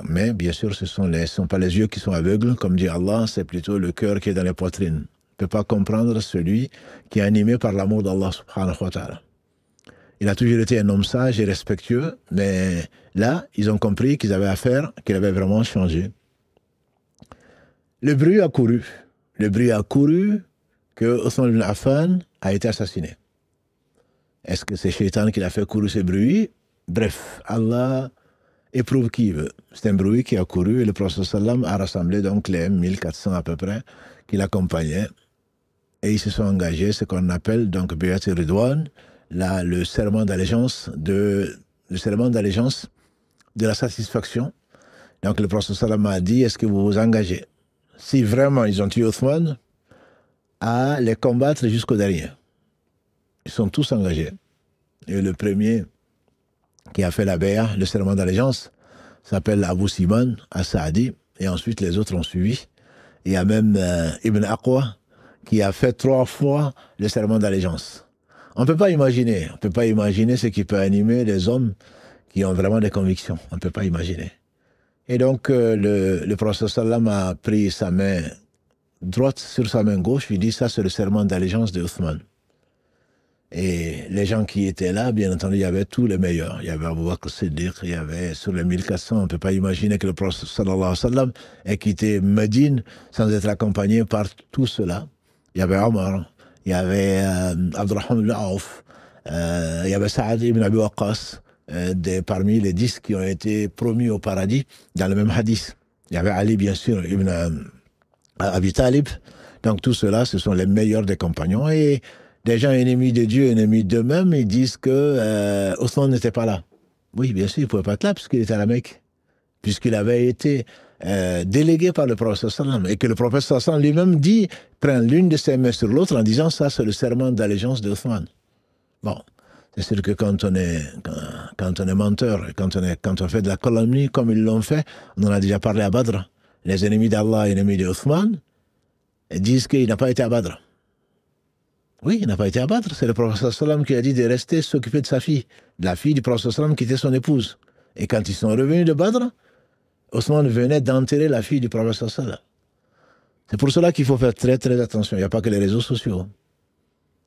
Mais, bien sûr, ce ne sont pas les yeux qui sont aveugles, comme dit Allah, c'est plutôt le cœur qui est dans les poitrines. On ne peut pas comprendre celui qui est animé par l'amour d'Allah subhanahu wa ta'ala. Il a toujours été un homme sage et respectueux, mais là, ils ont compris qu'ils avaient affaire, qu'il avait vraiment changé. Le bruit a couru. Le bruit a couru que Othman ibn Affan a été assassiné. Est-ce que c'est Shaitan qui a fait courir ce bruit? Bref, Allah éprouve qui veut. C'est un bruit qui a couru et le prophète sallam a rassemblé donc les 1400 à peu près qui l'accompagnaient et ils se sont engagés, ce qu'on appelle donc Bayat Ridwan, le serment d'allégeance de la satisfaction. Donc le prophète sallam a dit, est-ce que vous vous engagez, si vraiment ils ont tué Othman, à les combattre jusqu'au dernier? Ils sont tous engagés. Et le premier qui a fait la bay'a, le serment d'allégeance, s'appelle Abu Siman as-Sa'di, et ensuite les autres ont suivi. Il y a même Ibn Aqwa qui a fait 3 fois le serment d'allégeance. On ne peut pas imaginer ce qui peut animer les hommes qui ont vraiment des convictions. On ne peut pas imaginer. Et donc, le prophète sallam a pris sa main droite sur sa main gauche, il dit, ça c'est le serment d'allégeance de Othman. Et les gens qui étaient là, bien entendu, il y avait tous les meilleurs. Il y avait Abu Bakr Siddiq, il y avait sur les 1400, on ne peut pas imaginer que le prophète sallallahu alayhi wa sallam ait quitté Médine sans être accompagné par tout cela. Il y avait Omar, il y avait Abdurrahman ibn Auf, il y avait Saad ibn Abi Waqqas, parmi les 10 qui ont été promis au paradis dans le même hadith. Il y avait Ali, bien sûr, ibn Abi Talib. Donc tout cela, ce sont les meilleurs des compagnons. Et des gens ennemis de Dieu, ennemis d'eux-mêmes, ils disent que Othman n'était pas là. Oui, bien sûr, il ne pouvait pas être là puisqu'il était à la Mecque, puisqu'il avait été délégué par le prophète sallam, et que le prophète sallam lui-même dit, prend l'une de ses mains sur l'autre en disant, ça c'est le serment d'allégeance d'Othman. Bon, c'est sûr que quand on est menteur, quand on fait de la calomnie comme ils l'ont fait, on en a déjà parlé à Badr, les ennemis d'Allah et les ennemis d'Othman disent qu'il n'a pas été à Badr. Oui, il n'a pas été à Badr. C'est le prophète sallam qui a dit de rester s'occuper de sa fille. La fille du prophète sallam qui était son épouse. Et quand ils sont revenus de Badr, Othman venait d'enterrer la fille du prophète sallam. C'est pour cela qu'il faut faire très très attention. Il n'y a pas que les réseaux sociaux.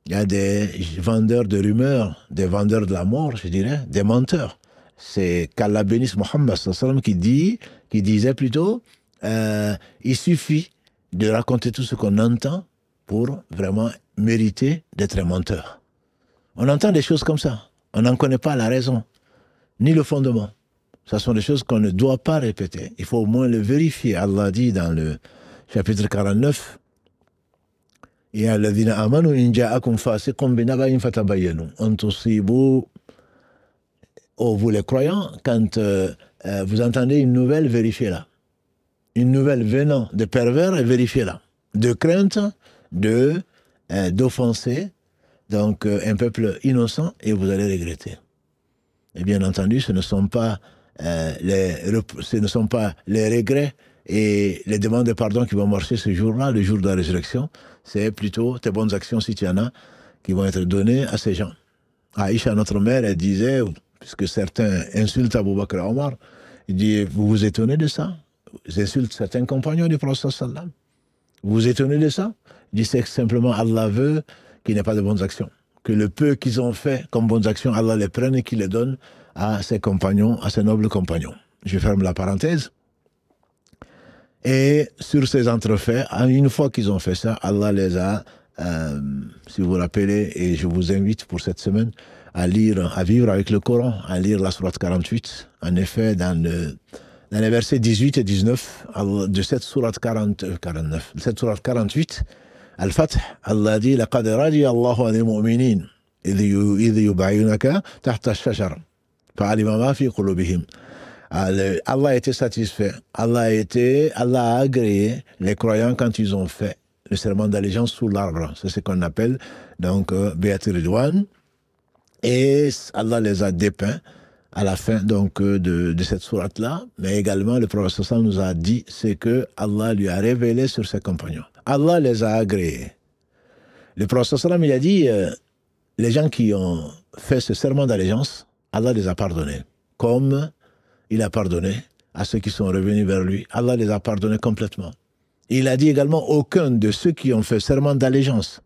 Il y a des vendeurs de rumeurs, des vendeurs de la mort, je dirais, des menteurs. C'est qu'Allah bénisse Mohammed sallam qui disait plutôt, il suffit de raconter tout ce qu'on entend pour vraiment mériter d'être un menteur. On entend des choses comme ça. On n'en connaît pas la raison, ni le fondement. Ce sont des choses qu'on ne doit pas répéter. Il faut au moins le vérifier. Allah dit dans le chapitre 49, « Ya alladhina amanu in ja'akum fasiqun binaba'in fatabayyanu an tusibu oh, vous les croyants, quand vous entendez une nouvelle, vérifiez-la. Une nouvelle venant de pervers, vérifiez-la. De crainte d'offenser donc un peuple innocent, et vous allez regretter. Et bien entendu, ce ne sont pas les regrets et les demandes de pardon qui vont marcher ce jour-là, le jour de la résurrection. C'est plutôt tes bonnes actions, si tu en as, qui vont être données à ces gens. Aïcha, notre mère, elle disait, puisque certains insultent Abu Bakr et Omar, il dit, vous vous étonnez de ça? Ils insultent certains compagnons du prophète sallam. Vous vous étonnez de ça? Il dit, c'est que simplement Allah veut qu'il n'y ait pas de bonnes actions. Que le peu qu'ils ont fait comme bonnes actions, Allah les prenne et qu'il les donne à ses compagnons, à ses nobles compagnons. Je ferme la parenthèse. Et sur ces entrefaits, une fois qu'ils ont fait ça, Allah les a, si vous vous rappelez, et je vous invite pour cette semaine à lire, à vivre avec le Coran, à lire la sourate 48. En effet, dans les versets 18 et 19 de cette sourate 49, de cette sourate 48, Al-Fath, Allah dit لقد رضي الله عن المؤمنين إذ يبايعونك تحت الشجرة فعلم ما في قلوبهم. Allah a été satisfait. Allah a agréé les croyants quand ils ont fait le serment d'allégeance sous l'arbre. C'est ce qu'on appelle donc Béat Ridwan. Et Allah les a dépeints à la fin donc de cette sourate-là. Mais également, le prophète sallam nous a dit, c'est que Allah lui a révélé sur ses compagnons. Allah les a agréés. Le prophète sallam, il a dit, les gens qui ont fait ce serment d'allégeance, Allah les a pardonnés. Comme il a pardonné à ceux qui sont revenus vers lui. Allah les a pardonnés complètement. Il a dit également, aucun de ceux qui ont fait serment d'allégeance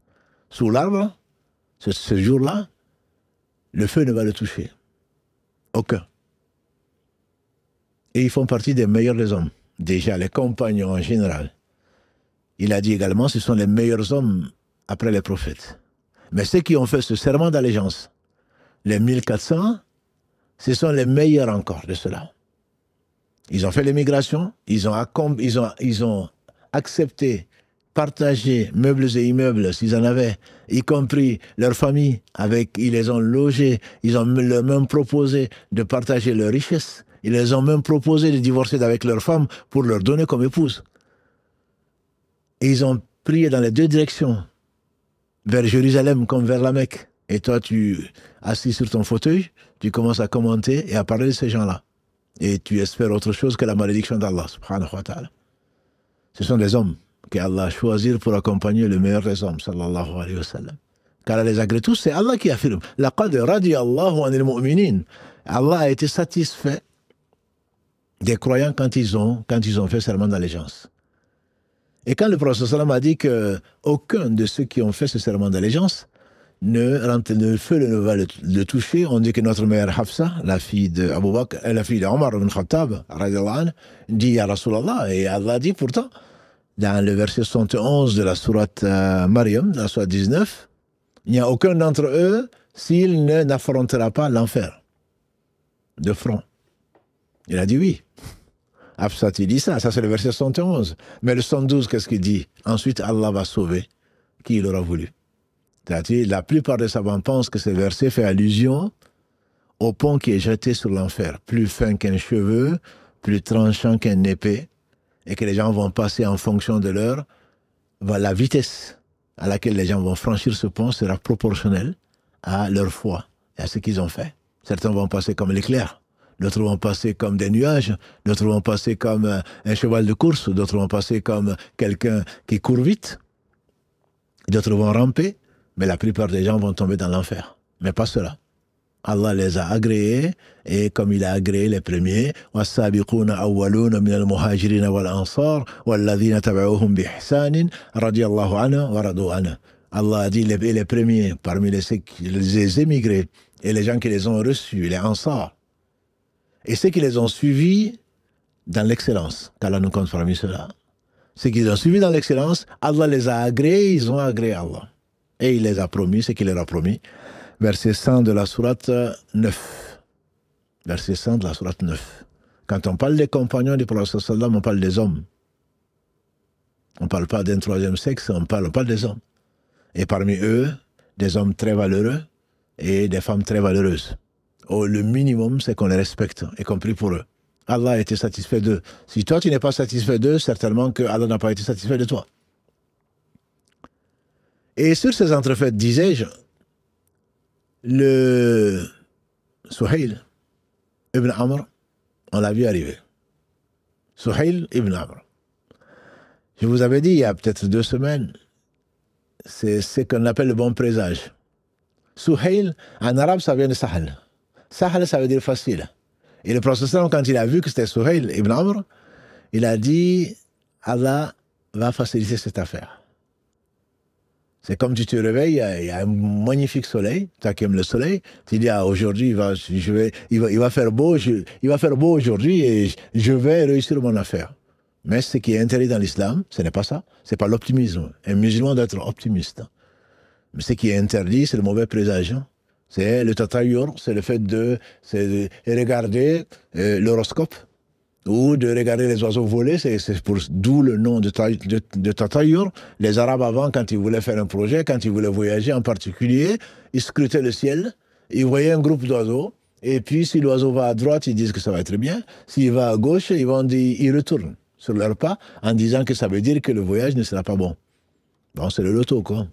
sous l'arbre, ce jour-là, le feu ne va le toucher. Aucun. Et ils font partie des meilleurs des hommes. Déjà, les compagnons en général. Il a dit également, ce sont les meilleurs hommes après les prophètes. Mais ceux qui ont fait ce serment d'allégeance, les 1400, ce sont les meilleurs encore de ceux-là. Ils ont fait l'émigration, ils ont accepté, partagé meubles et immeubles s'ils en avaient, y compris leur famille, ils les ont logés, ils ont leur même proposé de partager leurs richesses, ils les ont même proposé de divorcer avec leurs femmes pour leur donner comme épouse. Et ils ont prié dans les deux directions, vers Jérusalem comme vers la Mecque. Et toi, tu assis sur ton fauteuil, tu commences à commenter et à parler de ces gens-là. Et tu espères autre chose que la malédiction d'Allah, subhanahu wa ta'ala. Ce sont des hommes qu'Allah a choisis pour accompagner le meilleur des hommes, sallallahu alayhi wa sallam. Car les agrès tous, c'est Allah qui affirme. Laqad radiyallahu anil mu'minin. Allah a été satisfait des croyants quand ils ont fait serment d'allégeance. Et quand le prophète sallam a dit qu'aucun de ceux qui ont fait ce serment d'allégeance le feu ne va le toucher, on dit que notre mère Hafsa, la fille de Abu Bakr, la fille d'Omar ibn Khattab, dit à Rasulallah, et Allah dit pourtant, dans le verset 71 de la sourate Maryam, de la sourate 19, il n'y a aucun d'entre eux s'il n'affrontera pas l'enfer de front. Il a dit oui. Hafsa, il dit ça c'est le verset 71. Mais le 112, qu'est-ce qu'il dit? Ensuite, Allah va sauver qui il aura voulu. C'est-à-dire, la plupart des savants pensent que ce verset fait allusion au pont qui est jeté sur l'enfer, plus fin qu'un cheveu, plus tranchant qu'un épée, et que les gens vont passer en fonction de la vitesse à laquelle les gens vont franchir ce pont sera proportionnelle à leur foi et à ce qu'ils ont fait. Certains vont passer comme l'éclair, d'autres vont passer comme des nuages, d'autres vont passer comme un cheval de course, d'autres vont passer comme quelqu'un qui court vite, d'autres vont ramper, mais la plupart des gens vont tomber dans l'enfer. Mais pas cela. Allah les a agréés, et comme il a agréé les premiers, وَالسَّابِقُونَ أَوَّلُونَ مِنَ الْمُهَاجِرِينَ وَالْأَنصَارِ وَالَّذِينَ تَبَعُوهُمْ بِإِحْسَانٍ رَضِيَ اللَّهُ عَنْهُمْ وَرَضُوا عَنْهُ. Allah a dit les premiers parmi les émigrés et les gens qui les ont reçus, les Ansar, et ceux qui les ont suivis dans l'excellence, qu'Allah nous compte parmi ceux-là. Ceux qui les ont suivis dans l'excellence, Allah les a agréés, ils ont agréé Allah. Et il les a promis ce qu'il leur a promis. Verset 100 de la sourate 9. Verset 100 de la sourate 9. Quand on parle des compagnons du prophète sallam, on parle des hommes. On ne parle pas d'un troisième sexe, on parle des hommes. Et parmi eux, des hommes très valeureux et des femmes très valeureuses. le minimum, c'est qu'on les respecte, y compris pour eux. Allah a été satisfait d'eux. Si toi, tu n'es pas satisfait d'eux, certainement que Allah n'a pas été satisfait de toi. Et sur ces entrefaites, disais-je, le Suhail ibn Amr, on l'a vu arriver. Suhail ibn Amr. Je vous avais dit il y a peut-être 2 semaines, c'est ce qu'on appelle le bon présage. Suhail, en arabe, ça vient de Sahel. Sahel, ça veut dire facile. Et le prophète, quand il a vu que c'était Suhail ibn Amr, il a dit, Allah va faciliter cette affaire. C'est comme tu te réveilles, il y a un magnifique soleil, toi qui aimes le soleil, tu dis, ah, aujourd'hui, il va faire beau aujourd'hui et je vais réussir mon affaire. Mais ce qui est interdit dans l'islam, ce n'est pas ça, c'est pas l'optimisme. Un musulman doit être optimiste. Mais ce qui est interdit, c'est le mauvais présage. C'est le tatayur, c'est le fait de regarder l'horoscope ou de regarder les oiseaux voler, d'où le nom de tatayur. Les Arabes avant, quand ils voulaient faire un projet, quand ils voulaient voyager en particulier, ils scrutaient le ciel, ils voyaient un groupe d'oiseaux, et puis si l'oiseau va à droite, ils disent que ça va être bien, s'il va à gauche, ils retournent sur leur pas en disant que ça veut dire que le voyage ne sera pas bon. Bon, c'est le loto, quoi.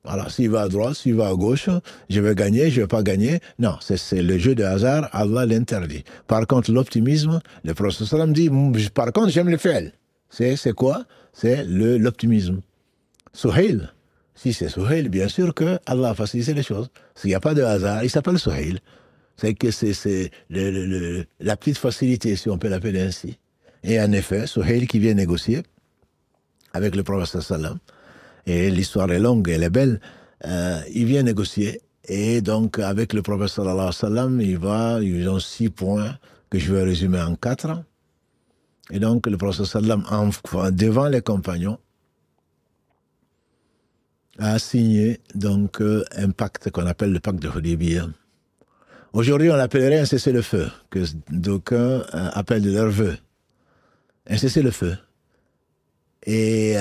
Voilà, s'il va à droite, s'il va à gauche, je vais gagner, je ne vais pas gagner. Non, c'est le jeu de hasard, Allah l'interdit. Par contre, l'optimisme, le prophète sallam dit, par contre, j'aime le fi'l. C'est quoi? C'est l'optimisme. Suhail, si c'est Suhail, bien sûr que Allah a facilité les choses. S'il n'y a pas de hasard, il s'appelle Suhail. C'est que c'est la petite facilité, si on peut l'appeler ainsi. Et en effet, Suhail qui vient négocier avec le prophète sallam, et l'histoire est longue, elle est belle, il vient négocier, et donc avec le prophète sallallahu alayhi wa sallam, ils ont 6 points que je vais résumer en 4. Et donc le prophète sallallahu alayhi wa sallam, devant les compagnons, a signé donc un pacte qu'on appelle le pacte de Hudaybiyah. Aujourd'hui, on l'appellerait un cessez-le-feu, que d'aucuns appellent de leur vœu. Un cessez-le-feu. Et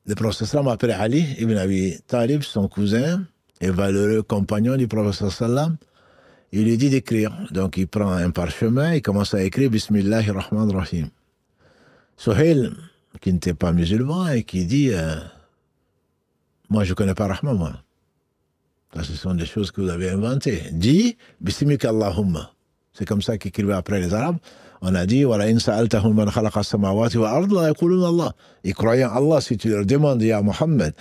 le prophète sallam a appelé Ali ibn Abi Talib, son cousin et valeureux compagnon du prophète sallam. Il lui dit d'écrire. Donc il prend un parchemin, il commence à écrire Bismillahir Rahmanir Rahim. Suhail, qui n'était pas musulman, et qui dit moi je ne connais pas Rahman, moi. Ça, ce sont des choses que vous avez inventées. Dit Bismika Allahumma. C'est comme ça qu'écrivaient après les Arabes. On a dit, voilà, in sa'altahum man khalaqa as-samawati wa al-ard la yaquluna Allah. Et croyant Allah, si tu leur demandes à Muhammad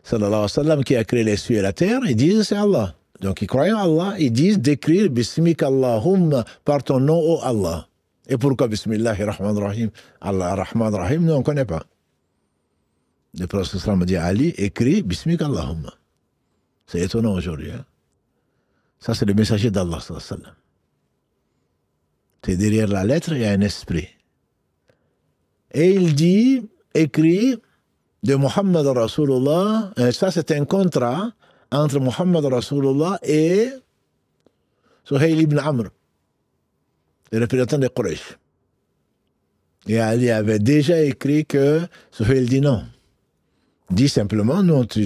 sallallahu alayhi wa sallam qui a créé les cieux et la terre, ils disent c'est Allah. Donc ils croyant Allah, ils disent d'écrire Bismika Allahumma par ton nom ô Allah. Et pourquoi Bismillahir Rahmanir Rahim? Allah Rahman Rahim, nous on ne connaît pas. Le prophète sallallahu alayhi wa sallam a dit Ali, écrit Bismika Allahumma. C'est étonnant aujourd'hui. Hein? Ça c'est le messager d'Allah sallallahu alayhi wa sallam. C'est derrière la lettre, il y a un esprit. Et il dit, écrit de Muhammad Rasulullah, ça c'est un contrat entre Muhammad Rasulullah et Suhail ibn Amr, le représentant des Quraysh. Et Ali avait déjà écrit que Suhail dit non. Dis simplement, non, tu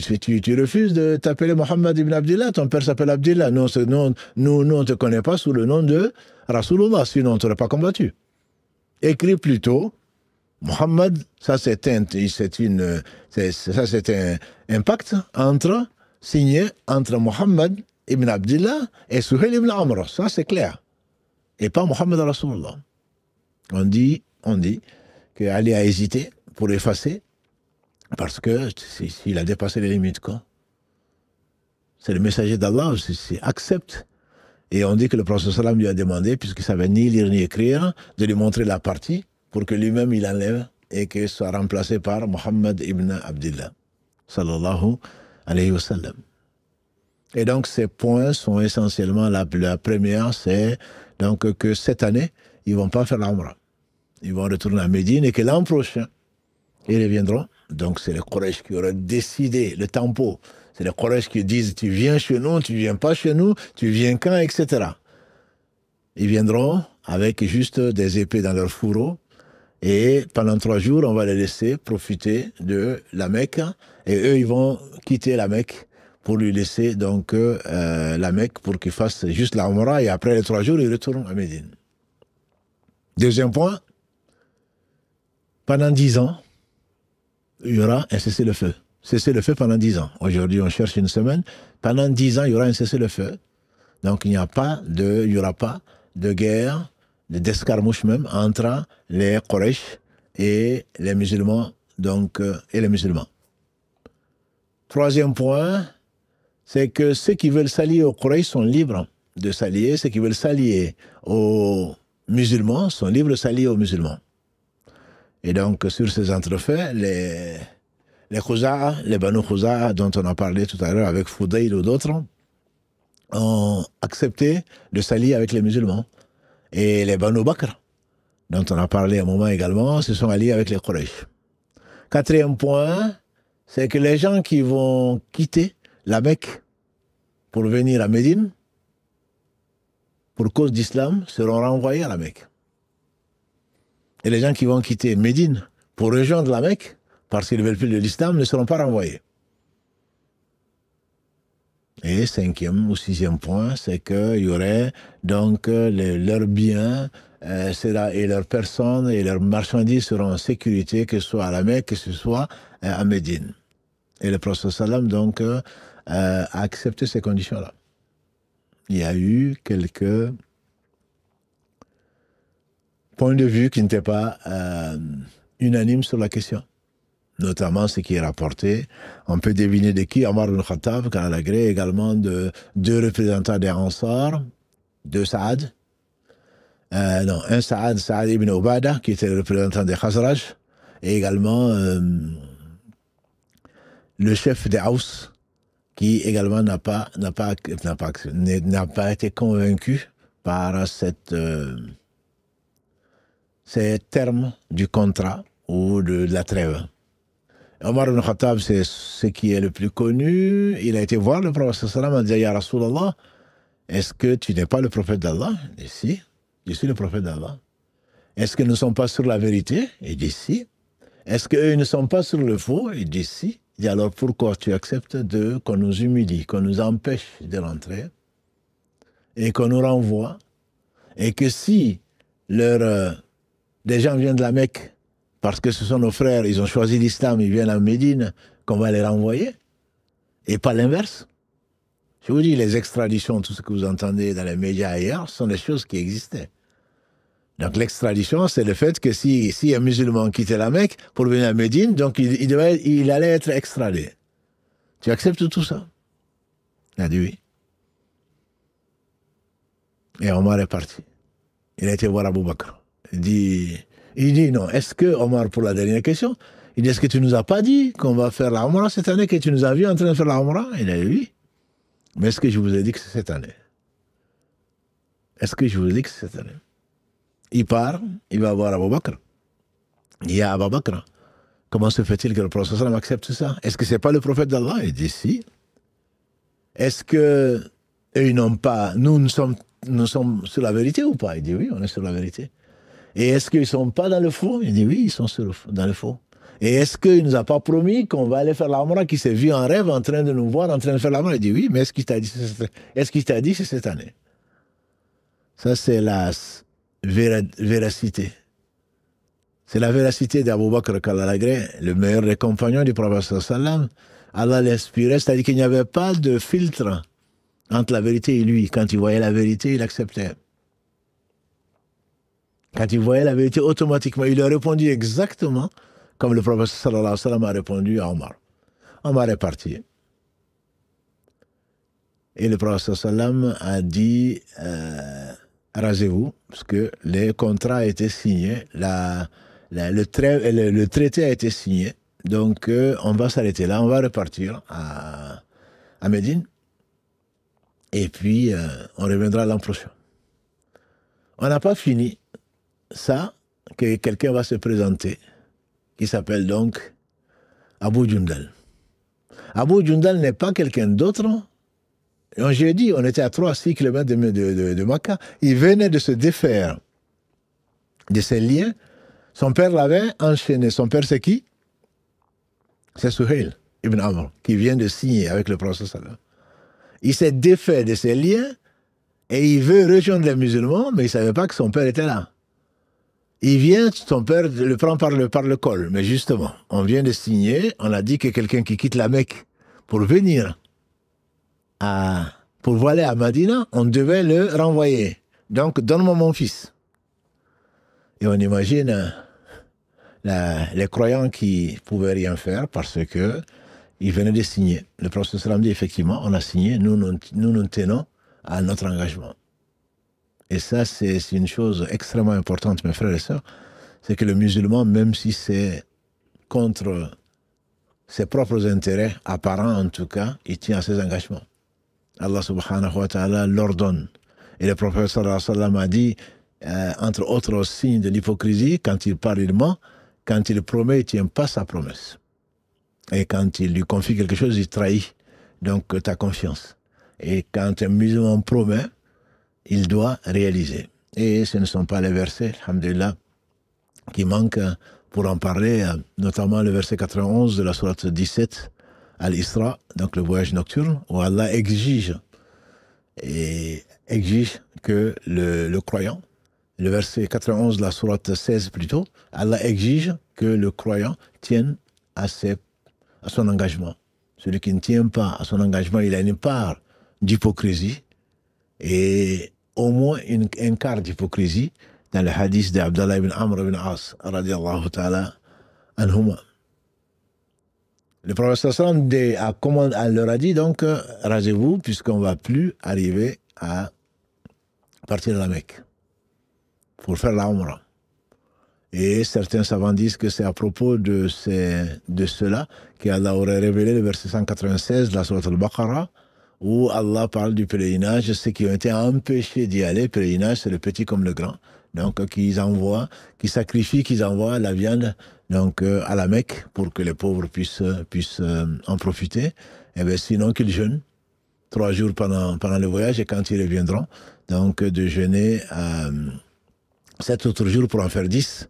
refuses de t'appeler Muhammad ibn Abdullah, ton père s'appelle Abdullah. Nous, on ne te connaît pas sous le nom de Rasulullah, sinon on ne t'aurait pas combattu. Écris plutôt, Muhammad, ça c'est un pacte signé entre Muhammad ibn Abdullah et Suhail ibn Amr. Ça c'est clair. Et pas Muhammad Rasulullah. On dit que Ali a hésité pour effacer. Parce que s'il a dépassé les limites, quoi. C'est le messager d'Allah, accepte. Et on dit que le prophète sallam lui a demandé, puisqu'il ne savait ni lire ni écrire, de lui montrer la partie pour que lui-même il enlève et qu'il soit remplacé par Muhammad ibn Abdullah, sallallahu alayhi wa sallam. Et donc ces points sont essentiellement, la première, c'est donc que cette année, ils ne vont pas faire l'Umrah. Ils vont retourner à Médine et que l'an prochain, ils reviendront. Donc c'est les Quraysh qui auraient décidé le tempo. C'est les Quraysh qui disent tu viens chez nous, tu viens pas chez nous, tu viens quand, etc. Ils viendront avec juste des épées dans leur fourreau et pendant 3 jours, on va les laisser profiter de la Mecque et eux, ils vont quitter la Mecque pour lui laisser donc la Mecque pour qu'il fasse juste la Umrah et après les 3 jours, il retourne à Médine. Deuxième point, pendant 10 ans, il y aura un cessez-le-feu. Cessez-le-feu pendant 10 ans. Aujourd'hui, on cherche une semaine. Pendant 10 ans, il y aura un cessez-le-feu. Donc, il n'y aura pas de guerre, d'escarmouche même, entre les Quraysh et les musulmans, et les musulmans. Troisième point, c'est que ceux qui veulent s'allier aux Quraysh sont libres de s'allier. Ceux qui veulent s'allier aux musulmans sont libres de s'allier aux musulmans. Et donc, sur ces entrefaits, les Khuza'a, les Banu Khuza'a, dont on a parlé tout à l'heure avec Fudayl ou d'autres, ont accepté de s'allier avec les musulmans. Et les Banu Bakr, dont on a parlé à un moment également, se sont alliés avec les Quraysh. Quatrième point, c'est que les gens qui vont quitter la Mecque pour venir à Médine, pour cause d'islam, seront renvoyés à la Mecque. Et les gens qui vont quitter Médine pour rejoindre la Mecque, parce qu'ils ne veulent plus de l'islam, ne seront pas renvoyés. Et cinquième ou sixième point, c'est qu'il y aurait donc leurs biens et leurs personnes et leurs marchandises seront en sécurité, que ce soit à la Mecque, que ce soit à Médine. Et le prophète sallam donc a accepté ces conditions-là. Il y a eu quelques points de vue qui n'étaient pas unanimes sur la question. Notamment ce qui est rapporté. On peut deviner de qui Omar ibn Khattab, car elle agrée également de 2 représentants des Ansar, 2 Saad. Un Saad, Saad ibn Ubada, qui était le représentant des Khazraj, et également le chef des Haus, qui également n'a pas été convaincu par ces termes du contrat ou de la trêve. Omar ibn Khattab, c'est ce qui est le plus connu. Il a été voir le prophète sallam, il a dit, Ya Rasulallah, est-ce que tu n'es pas le prophète d'Allah? Il dit, si, je suis le prophète d'Allah. Est-ce que nous ne sommes pas sur la vérité? Il dit, si. Est-ce qu'eux ne sont pas sur le faux? Il dit, si. Il dit, alors pourquoi tu acceptes qu'on nous humilie, qu'on nous empêche de rentrer et qu'on nous renvoie, et que si des gens viennent de la Mecque parce que ce sont nos frères, ils ont choisi l'islam, ils viennent à Médine, qu'on va les renvoyer, et pas l'inverse. Je vous dis, les extraditions, tout ce que vous entendez dans les médias ailleurs, sont des choses qui existaient. Donc l'extradition, c'est le fait que si un musulman quittait la Mecque pour venir à Médine, donc il allait être extradé. Tu acceptes tout ça? Il a dit oui. Et Omar est parti. Il a été voir Abu Bakr. Il dit non. Est-ce que, Omar, pour la dernière question, il dit, est-ce que tu nous as pas dit qu'on va faire la Umrah cette année, que tu nous as vu en train de faire la Umrah? Il a dit oui. Mais est-ce que je vous ai dit que c'est cette année? Est-ce que je vous ai dit que c'est cette année? Il part, il va voir Abu Bakr. Il y a Abu Bakr. Comment se fait-il que le prophète sallam accepte ça? Est-ce que c'est pas le prophète d'Allah? Il dit si. Est-ce que eux n'ont pas, nous sommes sur la vérité ou pas? Il dit oui, on est sur la vérité. Et est-ce qu'ils ne sont pas dans le faux? Il dit oui, ils sont dans le faux. Et est-ce qu'il ne nous a pas promis qu'on va aller faire la Umrah, qui s'est vu en rêve en train de nous voir, en train de faire la Umrah? Il dit oui, mais est-ce qu'il t'a dit que c'est cette année? Ça, c'est la véracité. C'est la véracité d'Abu Bakr al-Agré, le meilleur des compagnons du prophète sallam. Allah l'inspirait, c'est-à-dire qu'il n'y avait pas de filtre entre la vérité et lui. Quand il voyait la vérité, il acceptait. Quand il voyait la vérité, automatiquement, il a répondu exactement comme le prophète sallallahu alayhi wa sallam a répondu à Omar. Omar est parti. Et le prophète sallam a dit rasez-vous, parce que le contrat a été signé, le traité a été signé, donc on va s'arrêter là, on va repartir à Médine, et puis on reviendra l'an prochain. On n'a pas fini ça, que quelqu'un va se présenter, qui s'appelle donc Abu Jundal. Abu Jundal n'est pas quelqu'un d'autre. J'ai dit, on était à 3-6 km de Makkah. Il venait de se défaire de ses liens. Son père l'avait enchaîné. Son père, c'est qui? C'est Suhail ibn Amr, qui vient de signer avec le prophète sallallahu. Il s'est défait de ses liens et il veut rejoindre les musulmans, mais il ne savait pas que son père était là. Il vient, son père le prend par le col. Mais justement, on vient de signer, on a dit que quelqu'un qui quitte la Mecque pour venir pour aller à Madina, on devait le renvoyer. Donc, donne-moi mon fils. Et on imagine les croyants qui ne pouvaient rien faire parce que ils venaient de signer. Le prophète sallam dit effectivement, on a signé, nous tenons à notre engagement. Et ça, c'est une chose extrêmement importante, mes frères et sœurs, c'est que le musulman, même si c'est contre ses propres intérêts, apparents en tout cas, il tient à ses engagements. Allah subhanahu wa ta'ala l'ordonne. Et le prophète sallallahu alayhi wa sallam a dit, entre autres signes de l'hypocrisie, quand il parle, il ment, quand il promet, il ne tient pas sa promesse. Et quand il lui confie quelque chose, il trahit donc ta confiance. Et quand un musulman promet, il doit réaliser. Et ce ne sont pas les versets, alhamdulillah, qui manquent pour en parler, notamment le verset 91 de la sourate 17, Al-Isra, donc le voyage nocturne, où Allah exige que le croyant, le verset 91 de la sourate 16 plutôt, Allah exige que le croyant tienne à son engagement. Celui qui ne tient pas à son engagement, il a une part d'hypocrisie et au moins un quart d'hypocrisie dans le hadith d'Abdallah ibn Amr ibn As, radiallahu ta'ala anhuma. Le prophète sallam leur a dit donc, rasez-vous puisqu'on ne va plus arriver à partir de la Mecque pour faire la Umrah. Et certains savants disent que c'est à propos de cela qu'Allah aurait révélé le verset 196 de la sourate Al-Baqarah, où Allah parle du pèlerinage, ceux qui ont été empêchés d'y aller. Pèlerinage, c'est le petit comme le grand. Donc, qu'ils sacrifient, qu'ils envoient la viande donc, à la Mecque pour que les pauvres puissent en profiter. Et bien, sinon, qu'ils jeûnent 3 jours pendant le voyage et quand ils reviendront, donc de jeûner 7 autres jours pour en faire 10.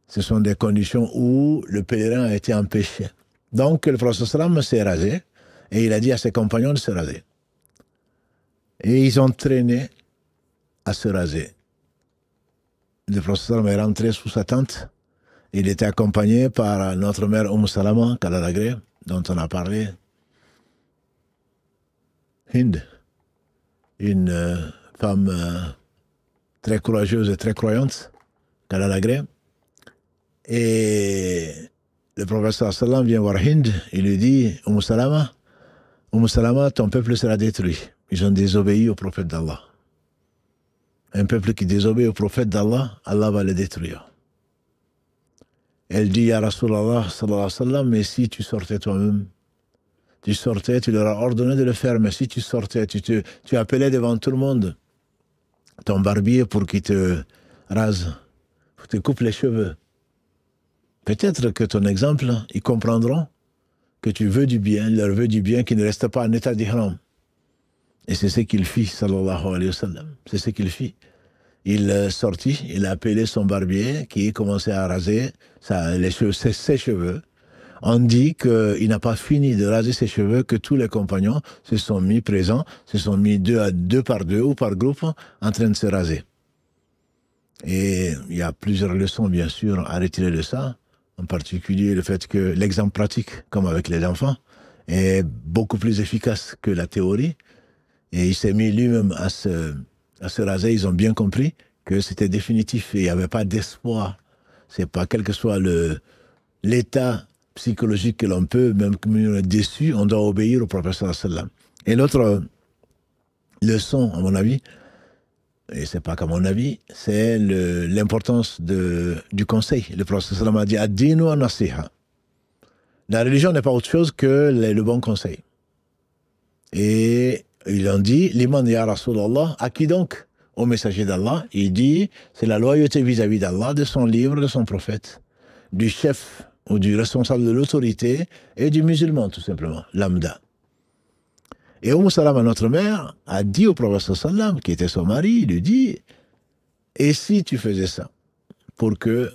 Ce sont des conditions où le pèlerin a été empêché. Donc, le prophète sallam s'est rasé et il a dit à ses compagnons de se raser. Et ils ont traîné à se raser. Le prophète sallam est rentré sous sa tente. Il était accompagné par notre mère Salama, qu'Allah l'agrée, dont on a parlé. Hind, une femme très courageuse et très croyante, qu'Allah l'agrée. Et le prophète sallam vient voir Hind, il lui dit, Salama, ton peuple sera détruit. Ils ont désobéi au prophète d'Allah. Un peuple qui désobéit au prophète d'Allah, Allah va le détruire. Elle dit, Ya Rasulallah, sallallahu alayhi wa sallam, mais si tu sortais toi-même, tu sortais, tu leur as ordonné de le faire, mais si tu sortais, tu appelais devant tout le monde ton barbier pour qu'il te rase, pour qu'il te coupe les cheveux. Peut-être que ton exemple, ils comprendront que tu veux du bien, leur veux du bien, qu'ils ne restent pas en état d'ihram. Et c'est ce qu'il fit, sallallahu alayhi wa sallam. C'est ce qu'il fit. Il sortit, il a appelé son barbier qui commençait à raser ses cheveux. On dit qu'il n'a pas fini de raser ses cheveux que tous les compagnons se sont mis présents, se sont mis deux par deux ou par groupe en train de se raser. Et il y a plusieurs leçons, bien sûr, à retirer de ça. En particulier le fait que l'exemple pratique, comme avec les enfants, est beaucoup plus efficace que la théorie. Et il s'est mis lui-même à se raser. Ils ont bien compris que c'était définitif et il n'y avait pas d'espoir. C'est pas, quel que soit l'état psychologique que l'on peut, même quand on est déçu, on doit obéir au prophète sallallahu alayhi wa sallam. Et l'autre leçon, à mon avis, et c'est pas qu'à mon avis, c'est l'importance du conseil. Le prophète sallallahu alayhi wa sallam a dit Ad-dinu an-nasiha. La religion n'est pas autre chose que le bon conseil. Et ils ont dit Liman ya Rasulallah, à qui donc? Au messager d'Allah. Il dit c'est la loyauté vis-à-vis d'Allah, de son livre, de son prophète, du chef ou du responsable de l'autorité et du musulman, tout simplement, lambda. Et Salama, notre mère, a dit au prophète sallam, qui était son mari, il lui dit et si tu faisais ça pour que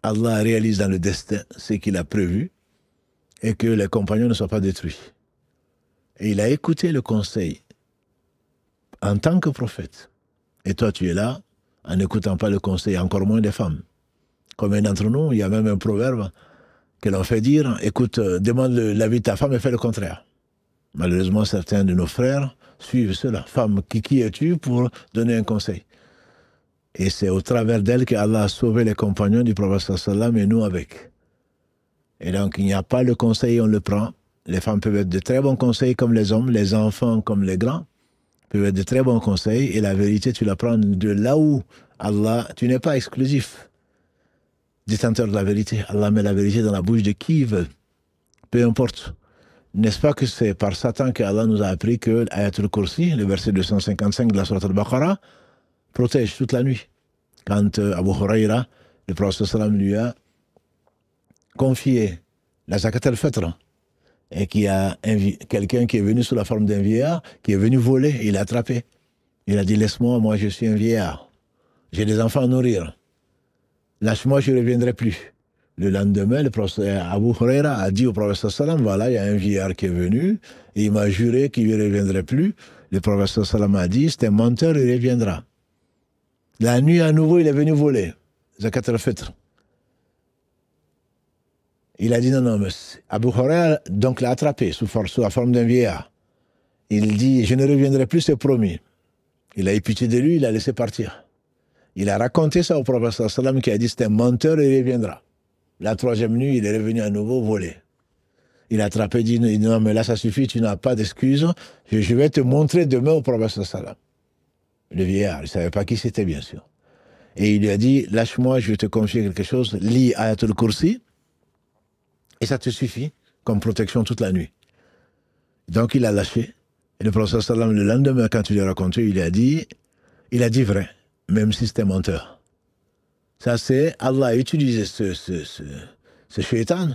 Allah réalise dans le destin ce qu'il a prévu, et que les compagnons ne soient pas détruits. Et il a écouté le conseil en tant que prophète. Et toi, tu es là en n'écoutant pas le conseil, encore moins des femmes. Combien d'entre nous, il y a même un proverbe que l'on fait dire, écoute, demande l'avis de ta femme et fais le contraire. Malheureusement, certains de nos frères suivent cela. Femme, qui es-tu pour donner un conseil? Et c'est au travers d'elle qu'Allah a sauvé les compagnons du prophète sallam et nous avec. Et donc, il n'y a pas le conseil, on le prend. Les femmes peuvent être de très bons conseils comme les hommes, les enfants comme les grands peuvent être de très bons conseils. Et la vérité, tu la prends de là où Allah, tu n'es pas exclusif, détenteur de la vérité. Allah met la vérité dans la bouche de qui il veut. Peu importe. N'est-ce pas que c'est par Satan qu'Allah nous a appris que l'Ayatul Kursi, le verset 255 de la Sourate Al-Baqarah, protège toute la nuit. Quand Abu Huraira, le prophète sallam lui a confié la zakat al-fitr et qui a quelqu'un qui est venu sous la forme d'un vieillard, qui est venu voler, il l'a attrapé. Il a dit, laisse-moi, moi je suis un vieillard. J'ai des enfants à nourrir. Lâche-moi, je ne reviendrai plus. Le lendemain, le prophète Abu Huraira a dit au prophète sallam, voilà, il y a un vieillard qui est venu, et il m'a juré qu'il ne reviendrait plus. Le prophète sallam a dit, c'est un menteur, il reviendra. La nuit, à nouveau, il est venu voler. Zakat al-Fitr. Il a dit non, mais Abu Huraira donc l'a attrapé sous la forme d'un vieillard. Il dit, je ne reviendrai plus, c'est promis. Il a eu pitié de lui, il l'a laissé partir. Il a raconté ça au prophète sallam qui a dit, c'est un menteur, il reviendra. La troisième nuit, il est revenu à nouveau voler. Il a attrapé, dit, non, mais là, ça suffit, tu n'as pas d'excuses. Je vais te montrer demain au prophète sallam. Le vieillard, il ne savait pas qui c'était, bien sûr. Et il lui a dit, lâche-moi, je vais te confier quelque chose, lis Ayatul Kursi, et ça te suffit comme protection toute la nuit. Donc il a lâché. Et le prophète sallam, le lendemain, quand il lui a raconté, il a dit vrai, même si c'était menteur. Ça, c'est Allah a utilisé ce shaitan.